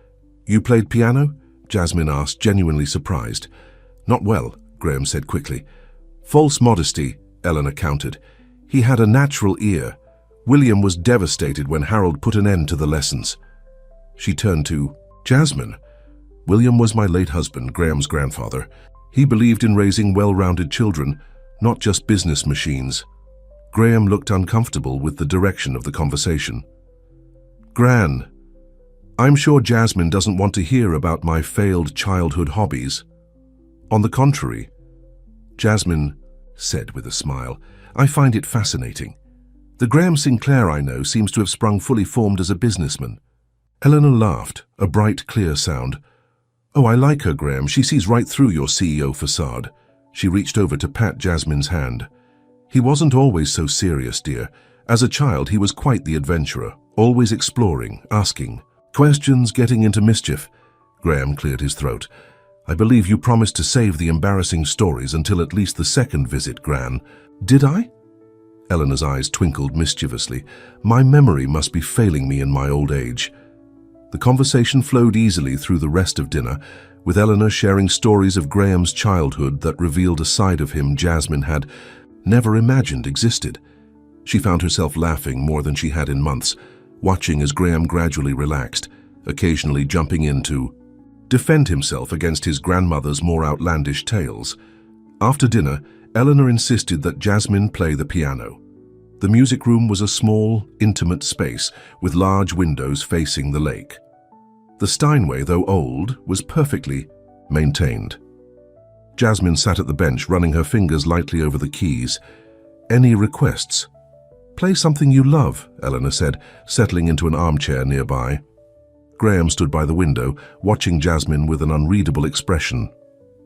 "You played piano?" Jasmine asked, genuinely surprised. "Not well," Graham said quickly. "False modesty," Eleanor countered. "He had a natural ear. William was devastated when Harold put an end to the lessons." She turned to Jasmine. "William was my late husband, Graham's grandfather. He believed in raising well-rounded children, not just business machines." Graham looked uncomfortable with the direction of the conversation. "Gran, I'm sure Jasmine doesn't want to hear about my failed childhood hobbies." "On the contrary," Jasmine said with a smile, "I find it fascinating. The Graham Sinclair I know seems to have sprung fully formed as a businessman." Eleanor laughed, a bright, clear sound. "Oh, I like her, Graham. She sees right through your CEO facade." She reached over to pat Jasmine's hand. "He wasn't always so serious, dear. As a child, he was quite the adventurer, always exploring, asking questions, getting into mischief." Graham cleared his throat. "I believe you promised to save the embarrassing stories until at least the second visit, Gran." "Did I?" Eleanor's eyes twinkled mischievously. "My memory must be failing me in my old age." The conversation flowed easily through the rest of dinner, with Eleanor sharing stories of Graham's childhood that revealed a side of him Jasmine had never imagined existed. She found herself laughing more than she had in months, watching as Graham gradually relaxed, occasionally jumping in to defend himself against his grandmother's more outlandish tales. After dinner, Eleanor insisted that Jasmine play the piano. The music room was a small, intimate space with large windows facing the lake. The Steinway, though old, was perfectly maintained. Jasmine sat at the bench, running her fingers lightly over the keys. "Any requests?" "Play something you love," Eleanor said, settling into an armchair nearby. Graham stood by the window, watching Jasmine with an unreadable expression.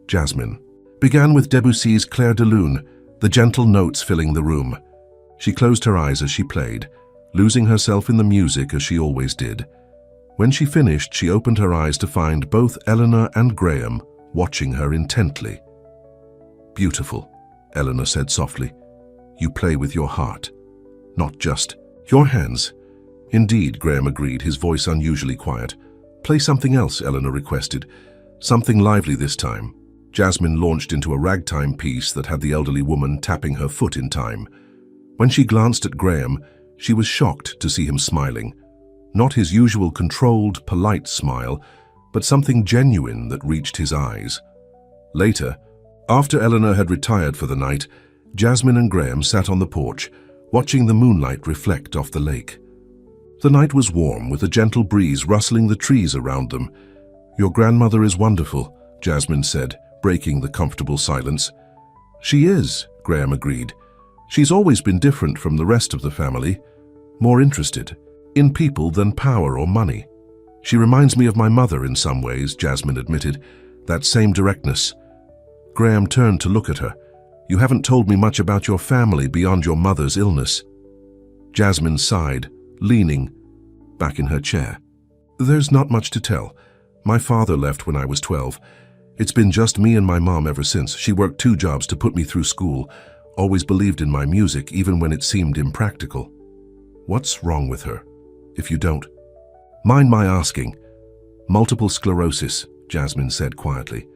Jasmine began with Debussy's Clair de Lune, the gentle notes filling the room. She closed her eyes as she played, losing herself in the music as she always did. When she finished, she opened her eyes to find both Eleanor and Graham watching her intently. "Beautiful," Eleanor said softly. "You play with your heart, not just your hands." "Indeed," Graham agreed, his voice unusually quiet. "Play something else," Eleanor requested. "Something lively this time." Jasmine launched into a ragtime piece that had the elderly woman tapping her foot in time. When she glanced at Graham, she was shocked to see him smiling. Not his usual controlled, polite smile, but something genuine that reached his eyes. Later, after Eleanor had retired for the night, Jasmine and Graham sat on the porch, watching the moonlight reflect off the lake. The night was warm, with a gentle breeze rustling the trees around them. "Your grandmother is wonderful," Jasmine said, breaking the comfortable silence. "She is," Graham agreed. "She's always been different from the rest of the family, more interested in people than power or money." "She reminds me of my mother in some ways," Jasmine admitted, "that same directness." Graham turned to look at her. "You haven't told me much about your family beyond your mother's illness." Jasmine sighed, leaning back in her chair. "There's not much to tell. My father left when I was 12. It's been just me and my mom ever since. She worked 2 jobs to put me through school, always believed in my music even when it seemed impractical." "What's wrong with her, if you don't mind my asking?" "Multiple sclerosis," Jasmine said quietly.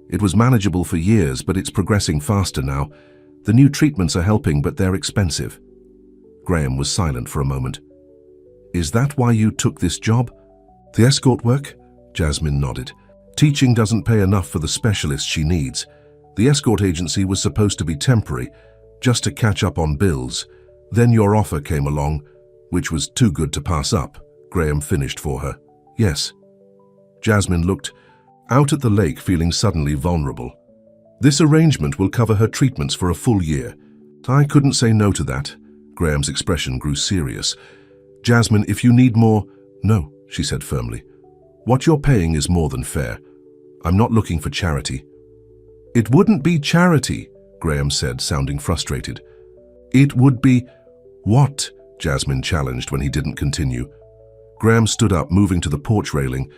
"It was manageable for years, but it's progressing faster now. The new treatments are helping, but they're expensive." Graham was silent for a moment. "Is that why you took this job?" "The escort work?" Jasmine nodded. "Teaching doesn't pay enough for the specialist she needs. The escort agency was supposed to be temporary, just to catch up on bills. Then your offer came along, which was too good to pass up," Graham finished for her. "Yes." Jasmine looked out at the lake, feeling suddenly vulnerable. This arrangement will cover her treatments for a full year. I couldn't say no to that. Graham's expression grew serious. Jasmine, if you need more... No, she said firmly. What you're paying is more than fair. I'm not looking for charity. It wouldn't be charity, Graham said, sounding frustrated. It would be... What? Jasmine challenged when he didn't continue. Graham stood up, moving to the porch railing.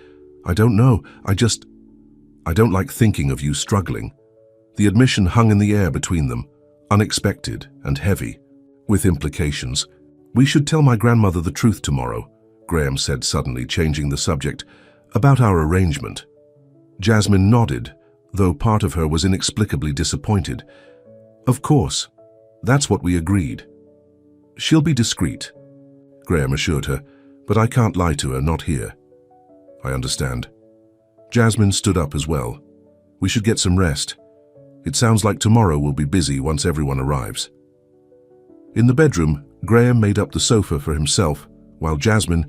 I don't know, I don't like thinking of you struggling. The admission hung in the air between them, unexpected and heavy, with implications. We should tell my grandmother the truth tomorrow, Graham said suddenly, changing the subject, about our arrangement. Jasmine nodded, though part of her was inexplicably disappointed. Of course, that's what we agreed. She'll be discreet, Graham assured her, but I can't lie to her, not here. I understand. Jasmine stood up as well. We should get some rest. It sounds like tomorrow will be busy once everyone arrives. In the bedroom, Graham made up the sofa for himself, while Jasmine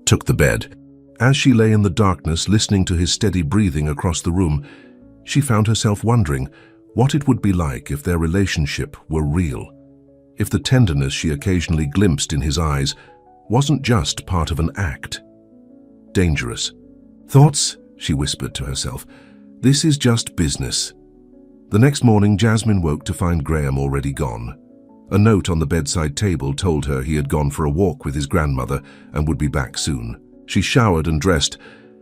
took the bed. As she lay in the darkness, listening to his steady breathing across the room, she found herself wondering what it would be like if their relationship were real, if the tenderness she occasionally glimpsed in his eyes wasn't just part of an act. Dangerous. Thoughts, she whispered to herself. This is just business. The next morning, Jasmine woke to find Graham already gone. A note on the bedside table told her he had gone for a walk with his grandmother and would be back soon. She showered and dressed,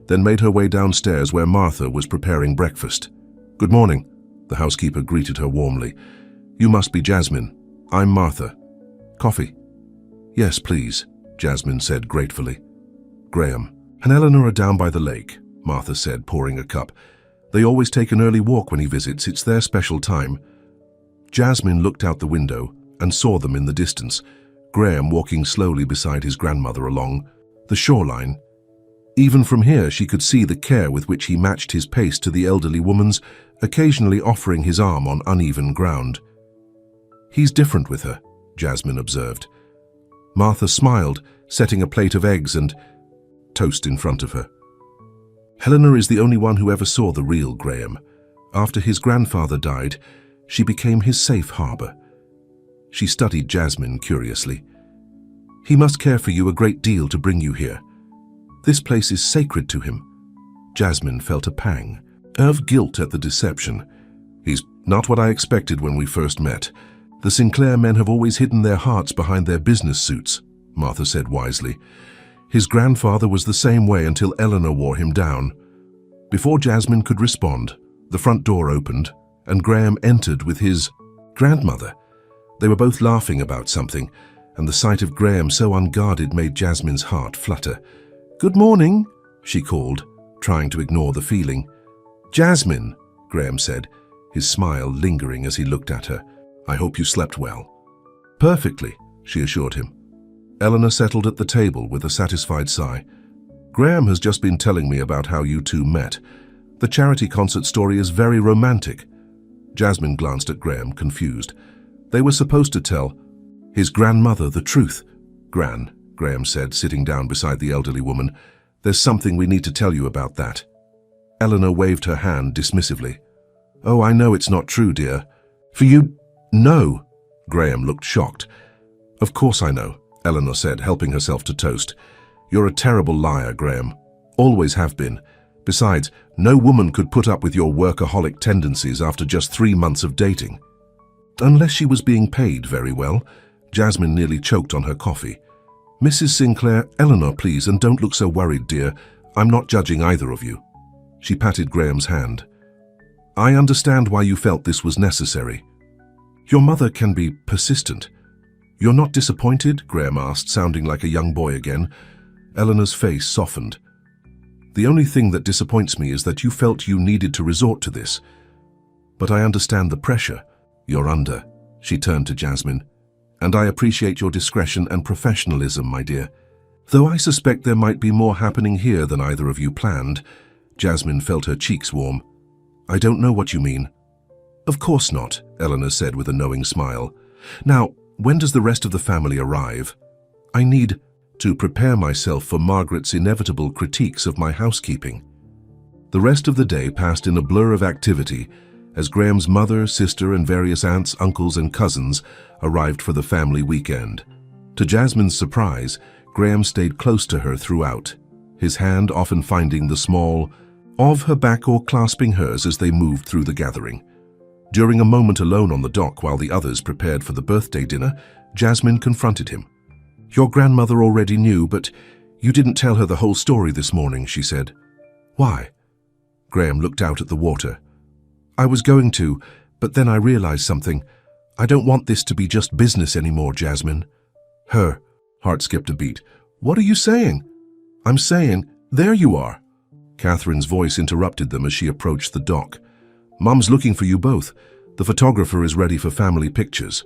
then made her way downstairs where Martha was preparing breakfast. Good morning, the housekeeper greeted her warmly. You must be Jasmine. I'm Martha. Coffee? Yes, please, Jasmine said gratefully. Graham and Eleanor are down by the lake, Martha said, pouring a cup. They always take an early walk when he visits. It's their special time. Jasmine looked out the window and saw them in the distance, Graham walking slowly beside his grandmother along the shoreline. Even from here, she could see the care with which he matched his pace to the elderly woman's, occasionally offering his arm on uneven ground. He's different with her, Jasmine observed. Martha smiled, setting a plate of eggs and toast in front of her. Eleanor is the only one who ever saw the real Graham. After his grandfather died, she became his safe harbor. She studied Jasmine curiously. He must care for you a great deal to bring you here. This place is sacred to him. Jasmine felt a pang of guilt at the deception. He's not what I expected when we first met. The Sinclair men have always hidden their hearts behind their business suits, Martha said wisely. His grandfather was the same way until Eleanor wore him down. Before Jasmine could respond, the front door opened and Graham entered with his grandmother. They were both laughing about something, and the sight of Graham so unguarded made Jasmine's heart flutter. Good morning, she called, trying to ignore the feeling. Jasmine, Graham said, his smile lingering as he looked at her. I hope you slept well. Perfectly, she assured him. Eleanor settled at the table with a satisfied sigh. Graham has just been telling me about how you two met. The charity concert story is very romantic. Jasmine glanced at Graham, confused. They were supposed to tell his grandmother the truth. Gran, Graham said, sitting down beside the elderly woman. There's something we need to tell you about that. Eleanor waved her hand dismissively. Oh, I know it's not true, dear. For you... No. Graham looked shocked. Of course I know, Eleanor said, helping herself to toast. You're a terrible liar, Graham. Always have been. Besides, no woman could put up with your workaholic tendencies after just 3 months of dating. Unless she was being paid very well. Jasmine nearly choked on her coffee. Mrs. Sinclair, Eleanor, please, and don't look so worried, dear. I'm not judging either of you. She patted Graham's hand. I understand why you felt this was necessary. Your mother can be persistent. You're not disappointed? Graham asked, sounding like a young boy again. Eleanor's face softened. The only thing that disappoints me is that you felt you needed to resort to this. But I understand the pressure you're under. She turned to Jasmine. And I appreciate your discretion and professionalism, my dear. Though I suspect there might be more happening here than either of you planned. Jasmine felt her cheeks warm. I don't know what you mean. Of course not, Eleanor said with a knowing smile. Now, when does the rest of the family arrive? I need to prepare myself for Margaret's inevitable critiques of my housekeeping. The rest of the day passed in a blur of activity, as Graham's mother, sister, and various aunts, uncles, and cousins arrived for the family weekend. To Jasmine's surprise, Graham stayed close to her throughout, his hand often finding the small of her back or clasping hers as they moved through the gathering. During a moment alone on the dock while the others prepared for the birthday dinner, Jasmine confronted him. "Your grandmother already knew, but you didn't tell her the whole story this morning," she said. "Why?" Graham looked out at the water. "I was going to, but then I realized something. I don't want this to be just business anymore, Jasmine." Her heart skipped a beat. "What are you saying?" "I'm saying, there you are." Catherine's voice interrupted them as she approached the dock. "Mum's looking for you both. The photographer is ready for family pictures."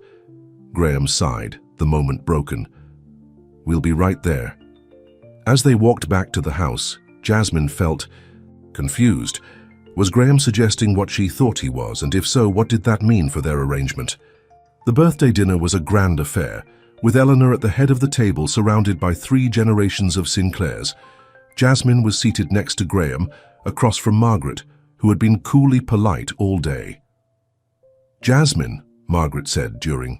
Graham sighed, the moment broken. "We'll be right there." As they walked back to the house, Jasmine felt confused. Was Graham suggesting what she thought he was, and if so, what did that mean for their arrangement? The birthday dinner was a grand affair, with Eleanor at the head of the table surrounded by 3 generations of Sinclairs. Jasmine was seated next to Graham, across from Margaret, who had been coolly polite all day. "Jasmine," Margaret said during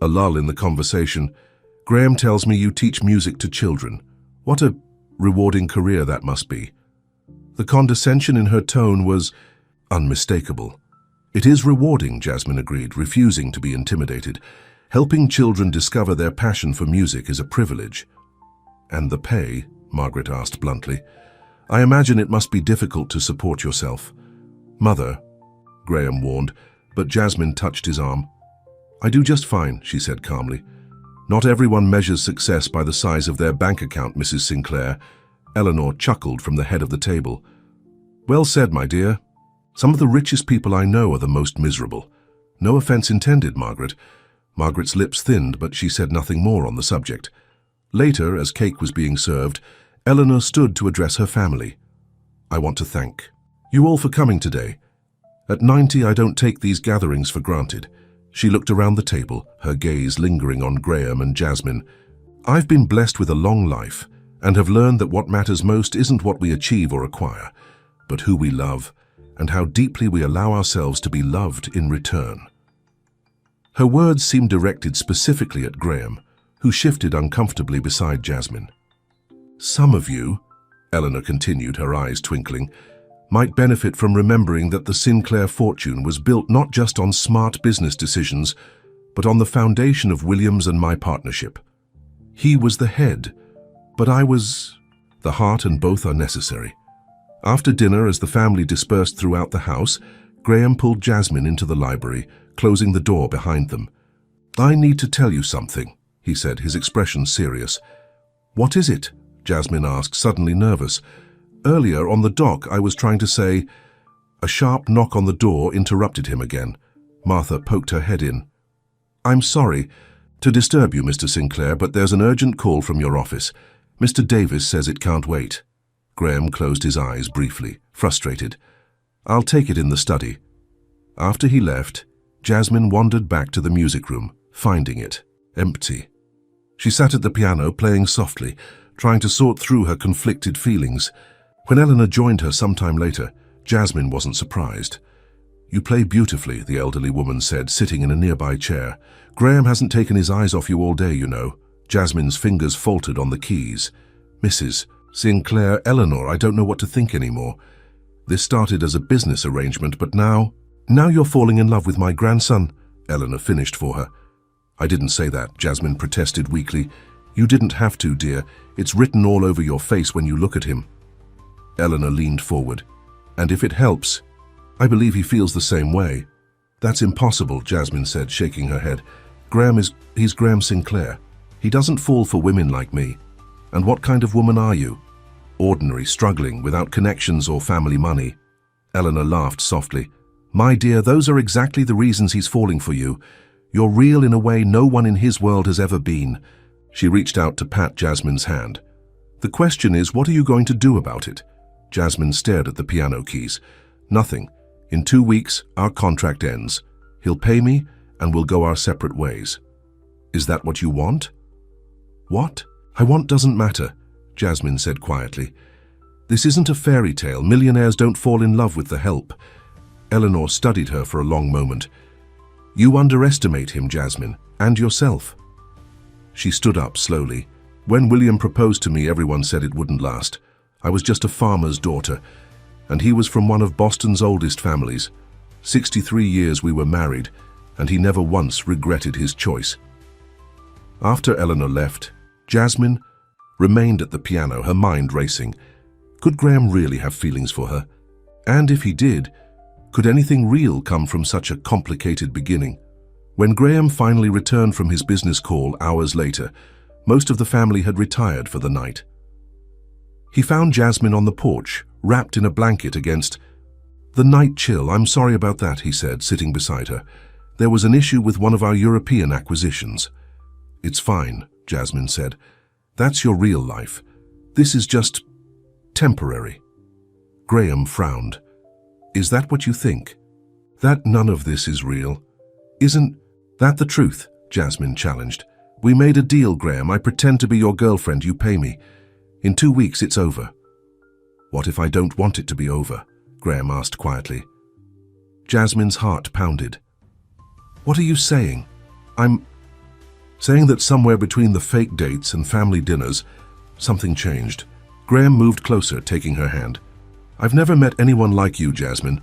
a lull in the conversation, "Graham tells me you teach music to children. What a rewarding career that must be." The condescension in her tone was unmistakable. "It is rewarding," Jasmine agreed, refusing to be intimidated. "Helping children discover their passion for music is a privilege." "And the pay?" Margaret asked bluntly. "I imagine it must be difficult to support yourself." "Mother," Graham warned, but Jasmine touched his arm. "I do just fine," she said calmly. "Not everyone measures success by the size of their bank account, Mrs. Sinclair." Eleanor chuckled from the head of the table. "Well said, my dear. Some of the richest people I know are the most miserable." "No offense intended, Margaret." Margaret's lips thinned, but she said nothing more on the subject. Later, as cake was being served, Eleanor stood to address her family. "I want to thank you all for coming today. At 90, I don't take these gatherings for granted." She looked around the table, her gaze lingering on Graham and Jasmine. "I've been blessed with a long life, and have learned that what matters most isn't what we achieve or acquire, but who we love, and how deeply we allow ourselves to be loved in return." Her words seemed directed specifically at Graham, who shifted uncomfortably beside Jasmine. "Some of you," Eleanor continued, her eyes twinkling, "might benefit from remembering that the Sinclair fortune was built not just on smart business decisions, but on the foundation of William's and my partnership. He was the head, but I was the heart, and both are necessary." After dinner, as the family dispersed throughout the house, Graham pulled Jasmine into the library, closing the door behind them. "I need to tell you something," he said, his expression serious. "What is it?" Jasmine asked, suddenly nervous. "Earlier on the dock, I was trying to say—" A sharp knock on the door interrupted him again. Martha poked her head in. "I'm sorry to disturb you, Mr. Sinclair, but there's an urgent call from your office. Mr. Davis says it can't wait." Graham closed his eyes briefly, frustrated. "I'll take it in the study." After he left, Jasmine wandered back to the music room, finding it empty. She sat at the piano, playing softly, trying to sort through her conflicted feelings. When Eleanor joined her sometime later, Jasmine wasn't surprised. "You play beautifully," the elderly woman said, sitting in a nearby chair. "Graham hasn't taken his eyes off you all day, you know." Jasmine's fingers faltered on the keys. "Mrs. Sinclair, Eleanor, I don't know what to think anymore. This started as a business arrangement, but now you're falling in love with my grandson," Eleanor finished for her. "I didn't say that," Jasmine protested weakly. "You didn't have to, dear. It's written all over your face when you look at him." Eleanor leaned forward. "And if it helps, I believe he feels the same way." "That's impossible," Jasmine said, shaking her head. He's Graham Sinclair. He doesn't fall for women like me. And what kind of woman are you?" "Ordinary, struggling, without connections or family money." Eleanor laughed softly. "My dear, those are exactly the reasons he's falling for you. You're real in a way no one in his world has ever been." She reached out to pat Jasmine's hand. "The question is, what are you going to do about it?" Jasmine stared at the piano keys. "Nothing. In 2 weeks, our contract ends. He'll pay me, and we'll go our separate ways." "Is that what you want?" "What I want doesn't matter," Jasmine said quietly. "This isn't a fairy tale. Millionaires don't fall in love with the help. Eleanor studied her for a long moment. "You underestimate him, Jasmine, and yourself." She stood up slowly. "When William proposed to me, everyone said it wouldn't last. I was just a farmer's daughter, and he was from one of Boston's oldest families. 63 years we were married, and he never once regretted his choice." After Eleanor left, Jasmine remained at the piano, her mind racing. Could Graham really have feelings for her? And if he did, could anything real come from such a complicated beginning? When Graham finally returned from his business call hours later, most of the family had retired for the night. He found Jasmine on the porch, wrapped in a blanket against the night chill. "I'm sorry about that," he said, sitting beside her. "There was an issue with one of our European acquisitions." "It's fine," Jasmine said. "That's your real life. This is just temporary." Graham frowned. "Is that what you think? That none of this is real? Isn't that the truth?" Jasmine challenged. "We made a deal, Graham. I pretend to be your girlfriend, you pay me. In 2 weeks it's over." "What if I don't want it to be over?" Graham asked quietly. Jasmine's heart pounded. "What are you saying?" "I'm saying that somewhere between the fake dates and family dinners, something changed." Graham moved closer, taking her hand. "I've never met anyone like you, Jasmine.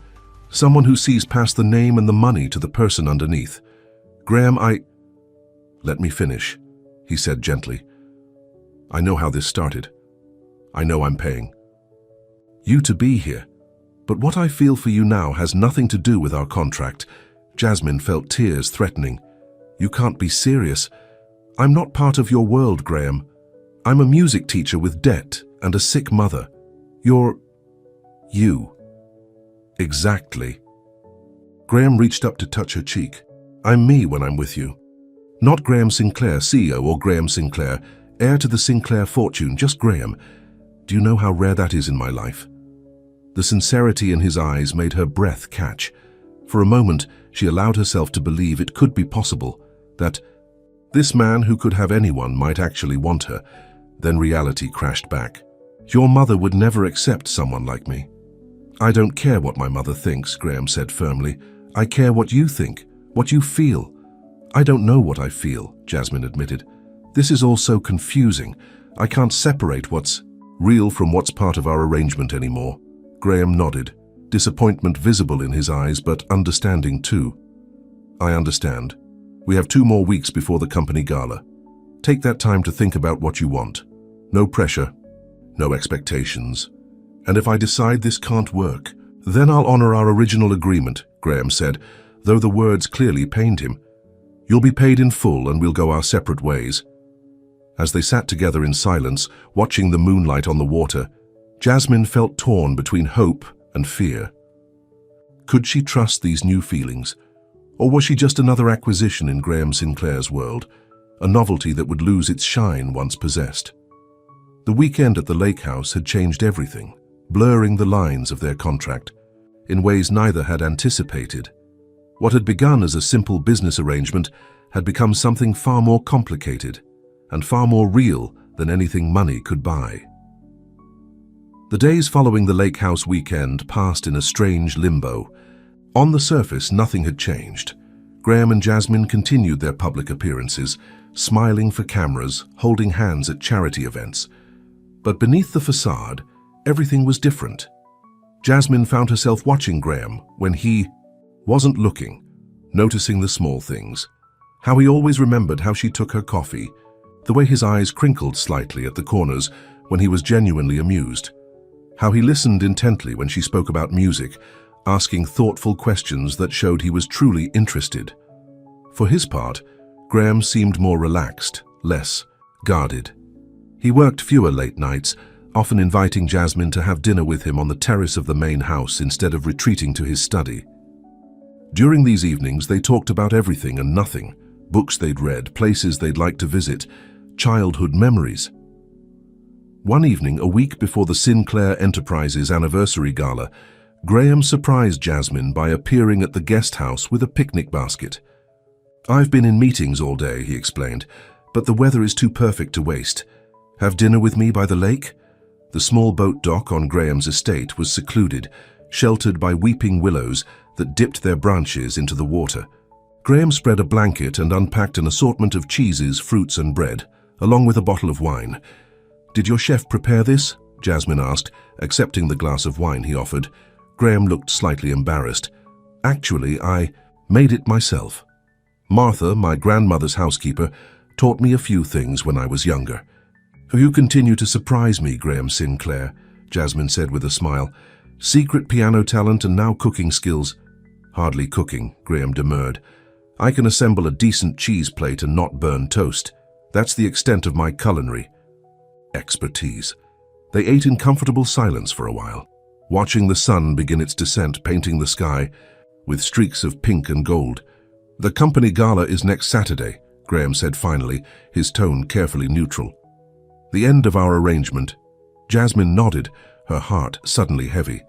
Someone who sees past the name and the money to the person underneath. Graham, Let me finish," he said gently. "I know how this started. I know I'm paying you to be here. But what I feel for you now has nothing to do with our contract." Jasmine felt tears threatening. "You can't be serious. I'm not part of your world, Graham. I'm a music teacher with debt and a sick mother. You're you." "Exactly." Graham reached up to touch her cheek. "I'm me when I'm with you. Not Graham Sinclair, CEO, or Graham Sinclair, heir to the Sinclair fortune, just Graham. Do you know how rare that is in my life?" The sincerity in his eyes made her breath catch. For a moment, she allowed herself to believe it could be possible that this man who could have anyone might actually want her. Then reality crashed back. "Your mother would never accept someone like me." "I don't care what my mother thinks," Graham said firmly. "I care what you think, what you feel." "I don't know what I feel," Jasmine admitted. "This is all so confusing. I can't separate what's real from what's part of our arrangement anymore." Graham nodded, disappointment visible in his eyes, but understanding too. "I understand. We have 2 more weeks before the company gala. Take that time to think about what you want. No pressure, no expectations. And if I decide this can't work, then I'll honor our original agreement," Graham said, though the words clearly pained him. "You'll be paid in full and we'll go our separate ways." As they sat together in silence, watching the moonlight on the water, Jasmine felt torn between hope and fear. Could she trust these new feelings? Or was she just another acquisition in Graham Sinclair's world, a novelty that would lose its shine once possessed? The weekend at the lake house had changed everything, blurring the lines of their contract in ways neither had anticipated. What had begun as a simple business arrangement had become something far more complicated and far more real than anything money could buy. The days following the lake house weekend passed in a strange limbo. On the surface, nothing had changed. Graham and Jasmine continued their public appearances, smiling for cameras, holding hands at charity events. But beneath the facade, everything was different. Jasmine found herself watching Graham when he wasn't looking, noticing the small things. How he always remembered how she took her coffee, the way his eyes crinkled slightly at the corners when he was genuinely amused. How he listened intently when she spoke about music, asking thoughtful questions that showed he was truly interested. For his part, Graham seemed more relaxed, less guarded. He worked fewer late nights, often inviting Jasmine to have dinner with him on the terrace of the main house instead of retreating to his study. During these evenings, they talked about everything and nothing: books they'd read, places they'd like to visit, childhood memories. One evening, a week before the Sinclair Enterprises anniversary gala, Graham surprised Jasmine by appearing at the guest house with a picnic basket. "I've been in meetings all day," he explained, "but the weather is too perfect to waste. Have dinner with me by the lake?" The small boat dock on Graham's estate was secluded, sheltered by weeping willows that dipped their branches into the water. Graham spread a blanket and unpacked an assortment of cheeses, fruits and bread, along with a bottle of wine. "Did your chef prepare this?" Jasmine asked, accepting the glass of wine he offered. Graham looked slightly embarrassed. "Actually, I made it myself. Martha, my grandmother's housekeeper, taught me a few things when I was younger." "You continue to surprise me, Graham Sinclair," Jasmine said with a smile. "Secret piano talent and now cooking skills." "Hardly cooking," Graham demurred. "I can assemble a decent cheese plate and not burn toast. That's the extent of my culinary expertise." They ate in comfortable silence for a while, watching the sun begin its descent, painting the sky with streaks of pink and gold. "The company gala is next Saturday," Graham said finally, his tone carefully neutral. "The end of our arrangement." Jasmine nodded, her heart suddenly heavy.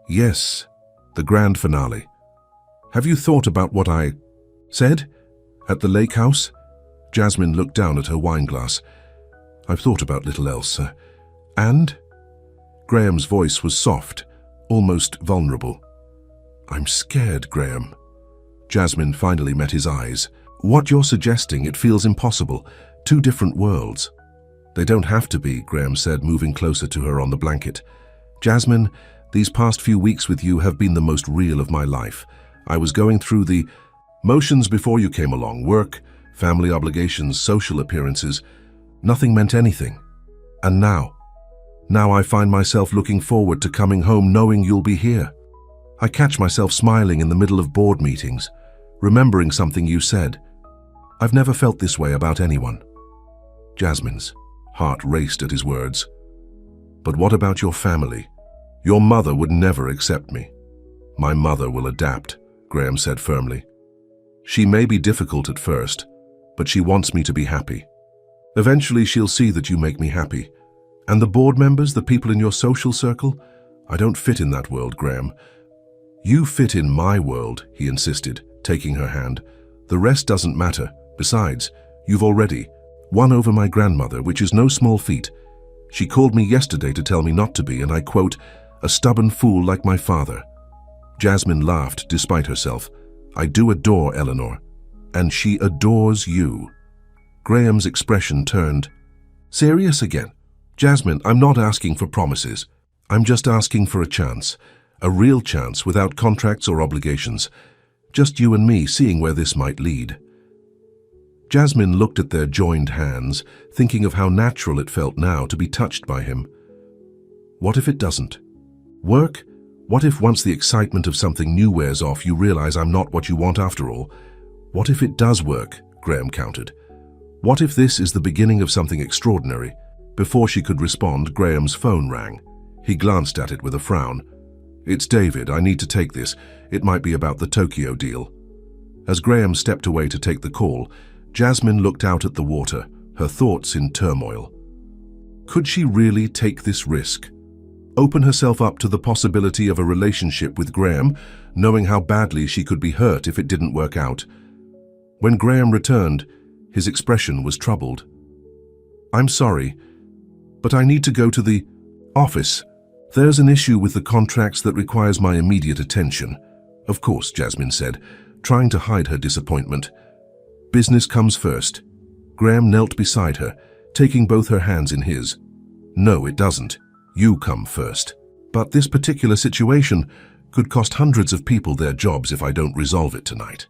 "Yes, the grand finale. Have you thought about what I said at the lake house?" Jasmine looked down at her wineglass. "I've thought about little else. And?" Graham's voice was soft, almost vulnerable. "I'm scared, Graham." Jasmine finally met his eyes. "What you're suggesting, it feels impossible. Two different worlds." "They don't have to be," Graham said, moving closer to her on the blanket. "Jasmine, these past few weeks with you have been the most real of my life. I was going through the motions before you came along. Work, family obligations, social appearances. Nothing meant anything. And now I find myself looking forward to coming home knowing you'll be here. I catch myself smiling in the middle of board meetings, remembering something you said. I've never felt this way about anyone." Jasmine's heart raced at his words. "But what about your family? Your mother would never accept me." "My mother will adapt," Graham said firmly. "She may be difficult at first, but she wants me to be happy. Eventually she'll see that you make me happy. And the board members, the people in your social circle? I don't fit in that world, Graham." "You fit in my world," he insisted, taking her hand. "The rest doesn't matter. Besides, you've already won over my grandmother, which is no small feat. She called me yesterday to tell me not to be, and I quote, 'a stubborn fool like my father.'" Jasmine laughed despite herself. "I do adore Eleanor, and she adores you." Graham's expression turned. "Serious again?" "Jasmine, I'm not asking for promises. I'm just asking for a chance. A real chance without contracts or obligations. Just you and me seeing where this might lead." Jasmine looked at their joined hands, thinking of how natural it felt now to be touched by him. What if it doesn't? Work? What if once the excitement of something new wears off, you realize I'm not what you want after all? What if it does work? Graham countered. What if this is the beginning of something extraordinary? Before she could respond, Graham's phone rang. He glanced at it with a frown. "It's David. I need to take this. It might be about the Tokyo deal." As Graham stepped away to take the call, Jasmine looked out at the water, her thoughts in turmoil. Could she really take this risk? Open herself up to the possibility of a relationship with Graham, knowing how badly she could be hurt if it didn't work out? When Graham returned, his expression was troubled. "I'm sorry, but I need to go to the office. There's an issue with the contracts that requires my immediate attention." "Of course," Jasmine said, trying to hide her disappointment. "Business comes first." Graham knelt beside her, taking both her hands in his. "No, it doesn't. You come first. But this particular situation could cost hundreds of people their jobs if I don't resolve it tonight."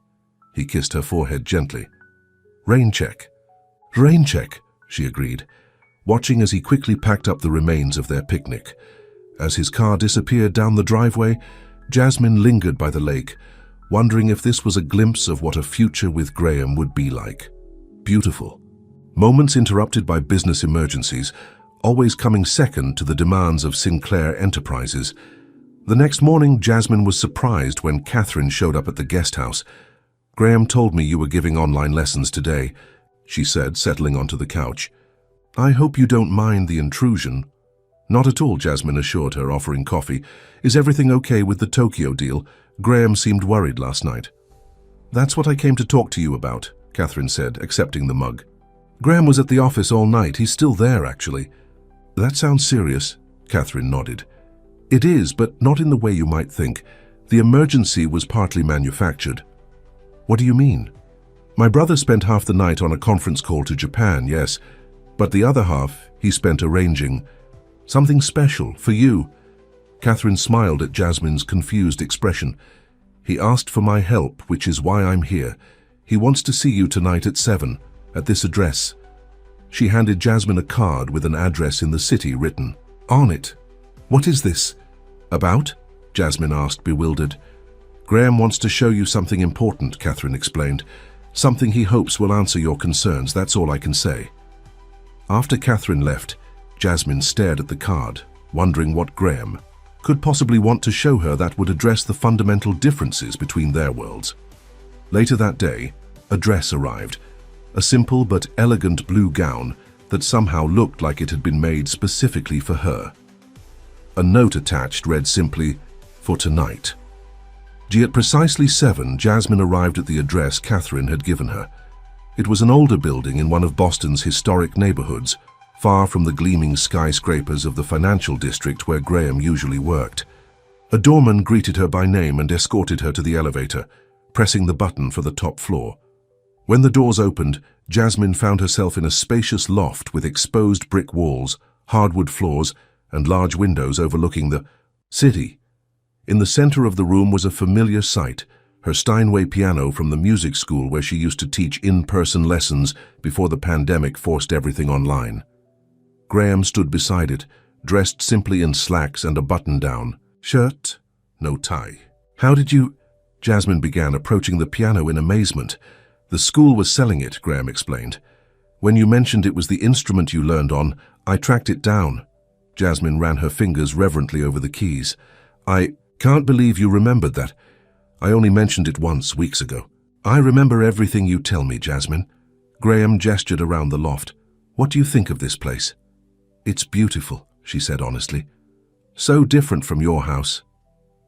He kissed her forehead gently. "Rain check." "Rain check," she agreed, watching as he quickly packed up the remains of their picnic. As his car disappeared down the driveway, Jasmine lingered by the lake, wondering if this was a glimpse of what a future with Graham would be like. Beautiful. Moments interrupted by business emergencies, always coming second to the demands of Sinclair Enterprises. The next morning, Jasmine was surprised when Catherine showed up at the guest house. "Graham told me you were giving online lessons today," she said, settling onto the couch. "I hope you don't mind the intrusion." "Not at all," Jasmine assured her, offering coffee. "Is everything okay with the Tokyo deal? Graham seemed worried last night." "That's what I came to talk to you about," Catherine said, accepting the mug. "Graham was at the office all night. He's still there, actually." "That sounds serious," Catherine nodded. "It is, but not in the way you might think. The emergency was partly manufactured. What do you mean? My brother spent half the night on a conference call to Japan, yes, but the other half he spent arranging something special for you. Catherine smiled at Jasmine's confused expression. He asked for my help, which is why I'm here. He wants to see you tonight at 7, at this address. She handed Jasmine a card with an address in the city written on it. What is this about? Jasmine asked, bewildered. Graham wants to show you something important, Catherine explained. Something he hopes will answer your concerns, that's all I can say. After Catherine left, Jasmine stared at the card, wondering what Graham could possibly want to show her that would address the fundamental differences between their worlds. Later that day, a dress arrived, a simple but elegant blue gown that somehow looked like it had been made specifically for her. A note attached read simply, "For tonight." At precisely 7, Jasmine arrived at the address Catherine had given her. It was an older building in one of Boston's historic neighborhoods, far from the gleaming skyscrapers of the financial district where Graham usually worked. A doorman greeted her by name and escorted her to the elevator, pressing the button for the top floor. When the doors opened, Jasmine found herself in a spacious loft with exposed brick walls, hardwood floors, and large windows overlooking the city. In the center of the room was a familiar sight, her Steinway piano from the music school where she used to teach in-person lessons before the pandemic forced everything online. Graham stood beside it, dressed simply in slacks and a button-down shirt, no tie. How did you... Jasmine began, approaching the piano in amazement. The school was selling it, Graham explained. When you mentioned it was the instrument you learned on, I tracked it down. Jasmine ran her fingers reverently over the keys. I can't believe you remembered that. I only mentioned it once, weeks ago. I remember everything you tell me, Jasmine. Graham gestured around the loft. What do you think of this place? It's beautiful, she said honestly. So different from your house.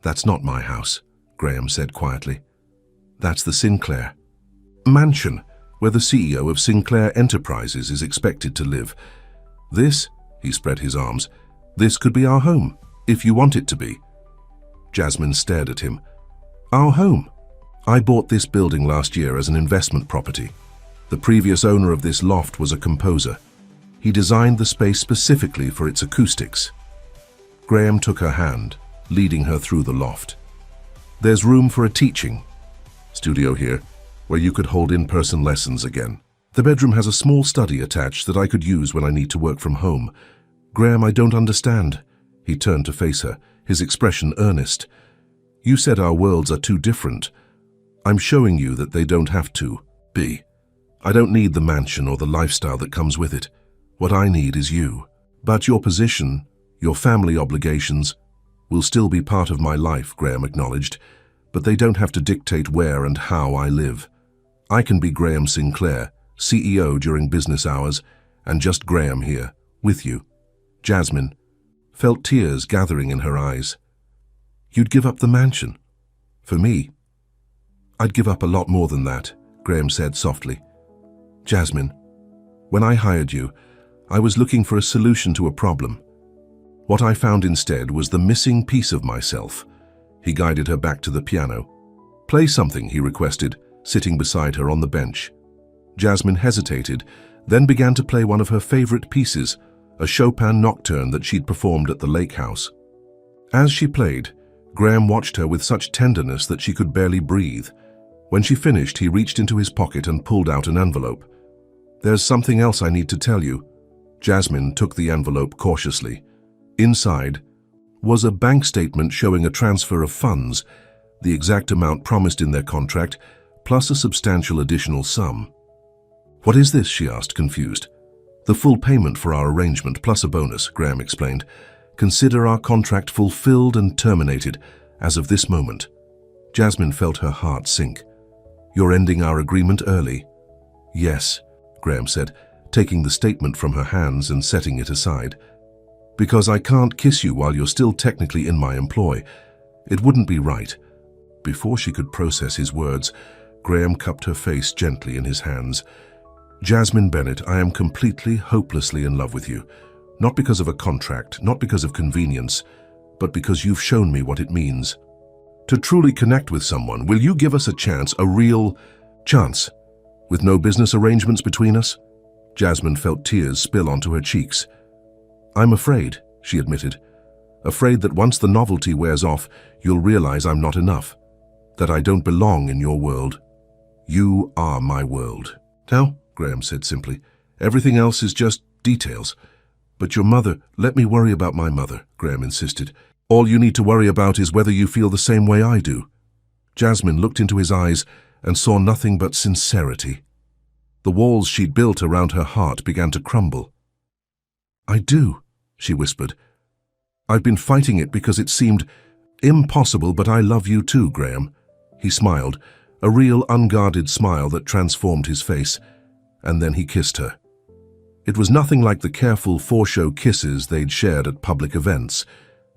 That's not my house, Graham said quietly. That's the Sinclair mansion, where the CEO of Sinclair Enterprises is expected to live. This, he spread his arms, this could be our home, if you want it to be. Jasmine stared at him. Our home? I bought this building last year as an investment property. The previous owner of this loft was a composer. He designed the space specifically for its acoustics. Graham took her hand, leading her through the loft. There's room for a teaching studio here, where you could hold in-person lessons again. The bedroom has a small study attached that I could use when I need to work from home. Graham, I don't understand. He turned to face her, his expression earnest. You said our worlds are too different. I'm showing you that they don't have to be. I don't need the mansion or the lifestyle that comes with it. What I need is you. But your position, your family obligations, will still be part of my life, Graham acknowledged, but they don't have to dictate where and how I live. I can be Graham Sinclair, CEO during business hours, and just Graham here, with you. Jasmine felt tears gathering in her eyes. You'd give up the mansion? For me? I'd give up a lot more than that, Graham said softly. Jasmine, when I hired you, I was looking for a solution to a problem. What I found instead was the missing piece of myself. He guided her back to the piano. Play something, he requested, sitting beside her on the bench. Jasmine hesitated, then began to play one of her favorite pieces, a Chopin nocturne that she'd performed at the lake house. As she played, Graham watched her with such tenderness that she could barely breathe. When she finished, he reached into his pocket and pulled out an envelope. There's something else I need to tell you. Jasmine took the envelope cautiously. Inside was a bank statement showing a transfer of funds, the exact amount promised in their contract, plus a substantial additional sum. What is this? She asked, confused. The full payment for our arrangement plus a bonus, Graham explained. Consider our contract fulfilled and terminated as of this moment. Jasmine felt her heart sink. You're ending our agreement early. Yes, Graham said, taking the statement from her hands and setting it aside. Because I can't kiss you while you're still technically in my employ. It wouldn't be right. Before she could process his words, Graham cupped her face gently in his hands. Jasmine Bennett, I am completely, hopelessly in love with you. Not because of a contract, not because of convenience, but because you've shown me what it means. To truly connect with someone, will you give us a chance, a real chance, with no business arrangements between us? Jasmine felt tears spill onto her cheeks. I'm afraid, she admitted. Afraid that once the novelty wears off, you'll realize I'm not enough, that I don't belong in your world. You are my world. Now, Graham said simply, everything else is just details. But your mother, let me worry about my mother, Graham insisted. All you need to worry about is whether you feel the same way I do. Jasmine looked into his eyes and saw nothing but sincerity. The walls she'd built around her heart began to crumble. I do, she whispered. I've been fighting it because it seemed impossible, but I love you too, Graham. He smiled, a real unguarded smile that transformed his face, and then he kissed her. It was nothing like the careful for-show kisses they'd shared at public events.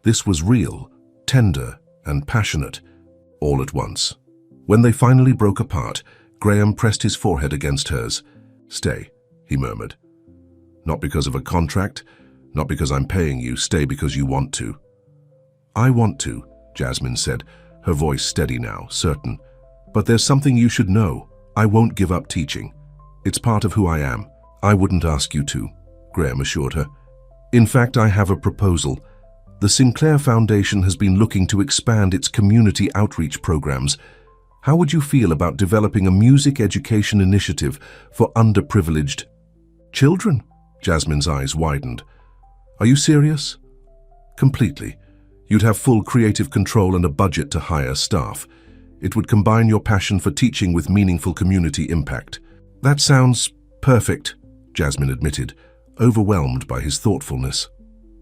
This was real, tender, and passionate, all at once. When they finally broke apart, Graham pressed his forehead against hers. Stay, he murmured. Not because of a contract, not because I'm paying you, stay because you want to. I want to, Jasmine said, her voice steady now, certain. But there's something you should know. I won't give up teaching. It's part of who I am. I wouldn't ask you to, Graham assured her. In fact, I have a proposal. The Sinclair Foundation has been looking to expand its community outreach programs. How would you feel about developing a music education initiative for underprivileged children? Jasmine's eyes widened. Are you serious? Completely. You'd have full creative control and a budget to hire staff. It would combine your passion for teaching with meaningful community impact. That sounds perfect, Jasmine admitted, overwhelmed by his thoughtfulness.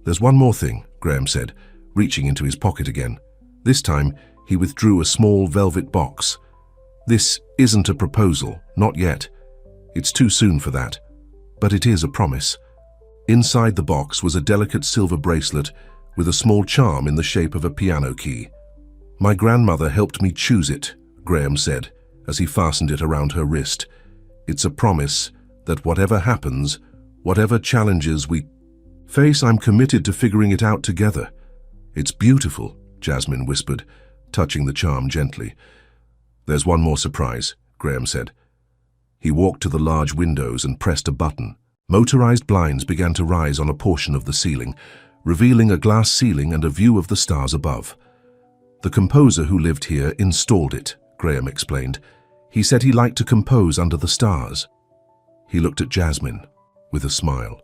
There's one more thing, Graham said, reaching into his pocket again. This time, he withdrew a small velvet box. This isn't a proposal, not yet. It's too soon for that. But it is a promise. Inside the box was a delicate silver bracelet with a small charm in the shape of a piano key. My grandmother helped me choose it, Graham said, as he fastened it around her wrist. It's a promise that whatever happens, whatever challenges we face, I'm committed to figuring it out together. It's beautiful, Jasmine whispered, touching the charm gently. There's one more surprise, Graham said. He walked to the large windows and pressed a button. Motorized blinds began to rise on a portion of the ceiling, revealing a glass ceiling and a view of the stars above. The composer who lived here installed it, Graham explained. He said he liked to compose under the stars. He looked at Jasmine with a smile.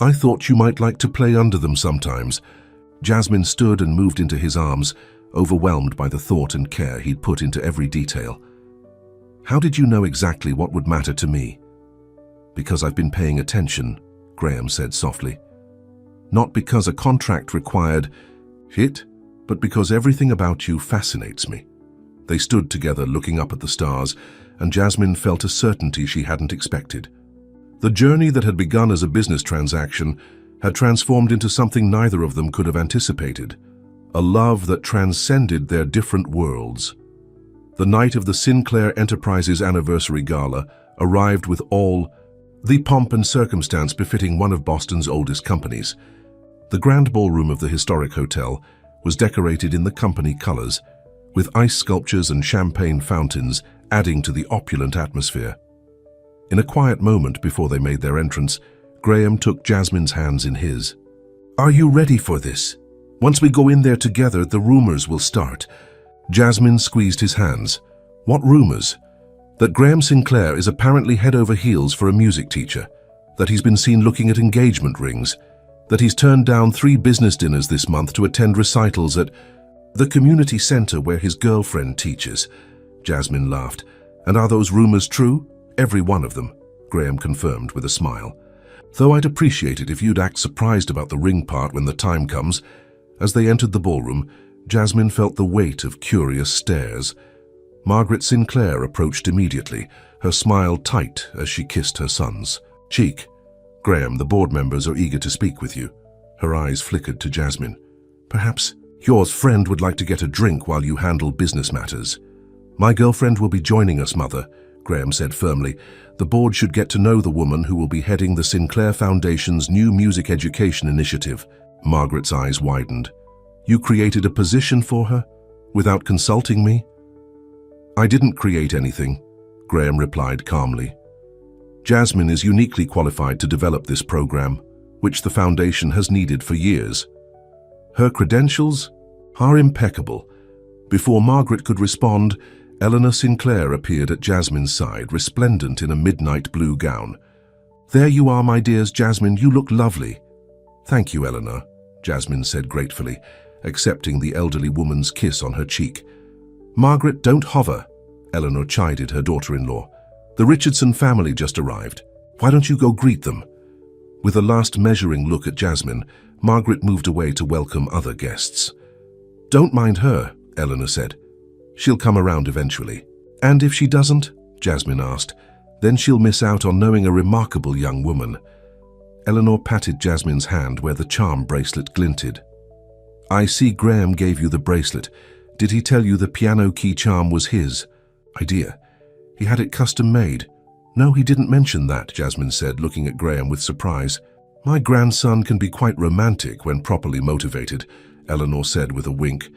I thought you might like to play under them sometimes. Jasmine stood and moved into his arms, overwhelmed by the thought and care he'd put into every detail. How did you know exactly what would matter to me? Because I've been paying attention, Graham said softly. Not because a contract required it, but because everything about you fascinates me. They stood together looking up at the stars, and Jasmine felt a certainty she hadn't expected. The journey that had begun as a business transaction had transformed into something neither of them could have anticipated, a love that transcended their different worlds. The night of the Sinclair Enterprises Anniversary Gala arrived with all the pomp and circumstance befitting one of Boston's oldest companies. The grand ballroom of the historic hotel was decorated in the company colors, with ice sculptures and champagne fountains adding to the opulent atmosphere. In a quiet moment before they made their entrance, Graham took Jasmine's hands in his. Are you ready for this? Once we go in there together, the rumors will start. Jasmine squeezed his hands. What rumors? That Graham Sinclair is apparently head over heels for a music teacher, that he's been seen looking at engagement rings, that he's turned down 3 business dinners this month to attend recitals at the community center where his girlfriend teaches. Jasmine laughed. And are those rumors true? Every one of them, Graham confirmed with a smile. Though I'd appreciate it if you'd act surprised about the ring part when the time comes. As they entered the ballroom, Jasmine felt the weight of curious stares. Margaret Sinclair approached immediately, her smile tight as she kissed her son's cheek. Graham, the board members are eager to speak with you. Her eyes flickered to Jasmine. Perhaps your friend would like to get a drink while you handle business matters. My girlfriend will be joining us, Mother, Graham said firmly. The board should get to know the woman who will be heading the Sinclair Foundation's new music education initiative. Margaret's eyes widened. You created a position for her? Without consulting me? I didn't create anything, Graham replied calmly. Jasmine is uniquely qualified to develop this program, which the Foundation has needed for years. Her credentials are impeccable. Before Margaret could respond, Eleanor Sinclair appeared at Jasmine's side, resplendent in a midnight blue gown. "There you are, my dears, Jasmine, you look lovely." "Thank you, Eleanor," Jasmine said gratefully, accepting the elderly woman's kiss on her cheek. "Margaret, don't hover," Eleanor chided her daughter-in-law. "The Richardson family just arrived. Why don't you go greet them?" With a last measuring look at Jasmine, Margaret moved away to welcome other guests. "Don't mind her," Eleanor said. "She'll come around eventually." "And if she doesn't?" Jasmine asked. "Then she'll miss out on knowing a remarkable young woman." Eleanor patted Jasmine's hand where the charm bracelet glinted. "I see Graham gave you the bracelet. Did he tell you the piano key charm was his idea? He had it custom made." "No, he didn't mention that," Jasmine said, looking at Graham with surprise. "My grandson can be quite romantic when properly motivated," Eleanor said with a wink.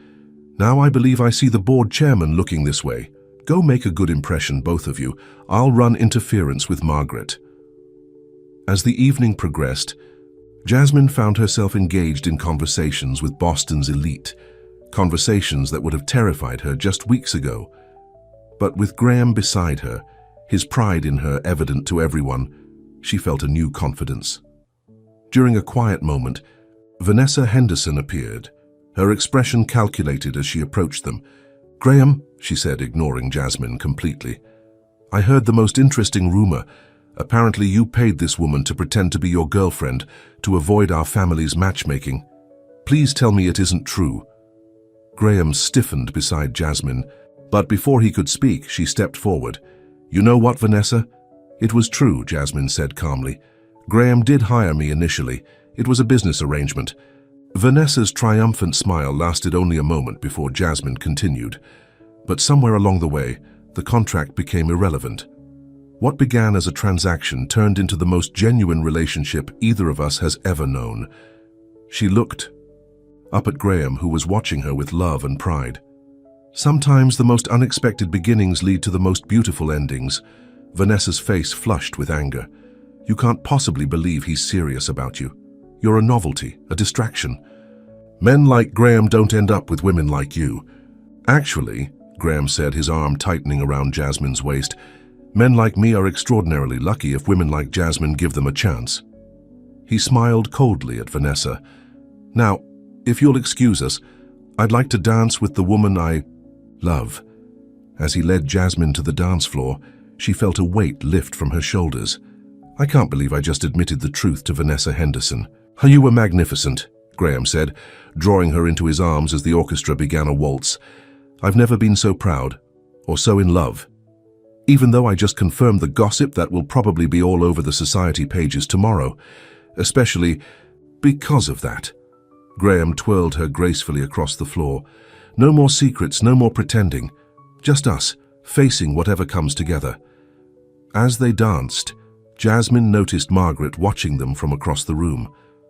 "Now I believe I see the board chairman looking this way. Go make a good impression, both of you. I'll run interference with Margaret." As the evening progressed, Jasmine found herself engaged in conversations with Boston's elite, conversations that would have terrified her just weeks ago. But with Graham beside her, his pride in her evident to everyone, she felt a new confidence. During a quiet moment, Vanessa Henderson appeared, her expression calculated as she approached them. "Graham," she said, ignoring Jasmine completely, "I heard the most interesting rumor. Apparently you paid this woman to pretend to be your girlfriend to avoid our family's matchmaking. Please tell me it isn't true." Graham stiffened beside Jasmine, but before he could speak, she stepped forward. "You know what, Vanessa? It was true," Jasmine said calmly. "Graham did hire me initially. It was a business arrangement." Vanessa's triumphant smile lasted only a moment before Jasmine continued. "But somewhere along the way, the contract became irrelevant. What began as a transaction turned into the most genuine relationship either of us has ever known." She looked up at Graham, who was watching her with love and pride. "Sometimes the most unexpected beginnings lead to the most beautiful endings." Vanessa's face flushed with anger. "You can't possibly believe he's serious about you. You're a novelty, a distraction. Men like Graham don't end up with women like you." "Actually," Graham said, his arm tightening around Jasmine's waist, "men like me are extraordinarily lucky if women like Jasmine give them a chance." He smiled coldly at Vanessa. "Now, if you'll excuse us, I'd like to dance with the woman I love." As he led Jasmine to the dance floor, she felt a weight lift from her shoulders. "I can't believe I just admitted the truth to Vanessa Henderson." "You were magnificent," Graham said, drawing her into his arms as the orchestra began a waltz. "I've never been so proud, or so in love. Even though I just confirmed the gossip that will probably be all over the society pages tomorrow, especially because of that." Graham twirled her gracefully across the floor. "No more secrets, no more pretending. Just us, facing whatever comes together." As they danced, Jasmine noticed Margaret watching them from across the room,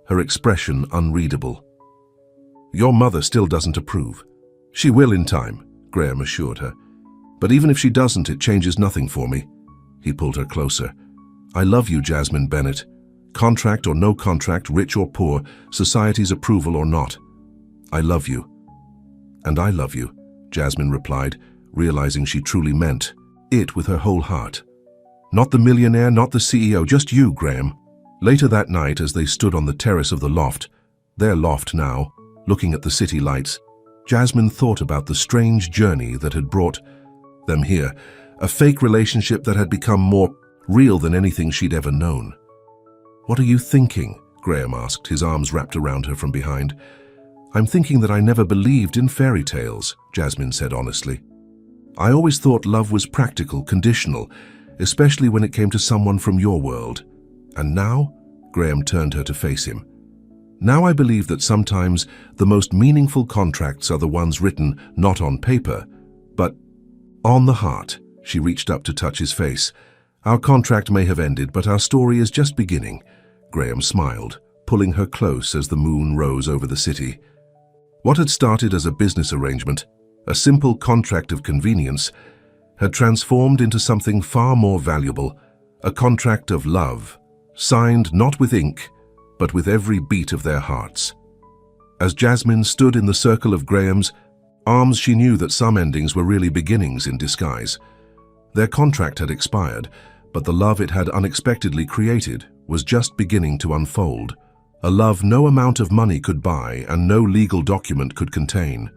her expression unreadable. "Your mother still doesn't approve." "She will in time," Graham assured her. "But even if she doesn't, it changes nothing for me." He pulled her closer. "I love you, Jasmine Bennett. Contract or no contract, rich or poor, society's approval or not. I love you." "And I love you," Jasmine replied, realizing she truly meant it with her whole heart. "Not the millionaire, not the CEO, just you, Graham." Later that night, as they stood on the terrace of the loft, their loft now, looking at the city lights, Jasmine thought about the strange journey that had brought them here, a fake relationship that had become more real than anything she'd ever known. "What are you thinking?" Graham asked, his arms wrapped around her from behind. "I'm thinking that I never believed in fairy tales," Jasmine said honestly. "I always thought love was practical, conditional, especially when it came to someone from your world. And now," Graham turned her to face him, "now I believe that sometimes the most meaningful contracts are the ones written not on paper, but on the heart." She reached up to touch his face. "Our contract may have ended, but our story is just beginning." Graham smiled, pulling her close as the moon rose over the city. What had started as a business arrangement, a simple contract of convenience, had transformed into something far more valuable, a contract of love, signed not with ink, but with every beat of their hearts. As Jasmine stood in the circle of Graham's arms, she knew that some endings were really beginnings in disguise. Their contract had expired, but the love it had unexpectedly created was just beginning to unfold. A love no amount of money could buy and no legal document could contain.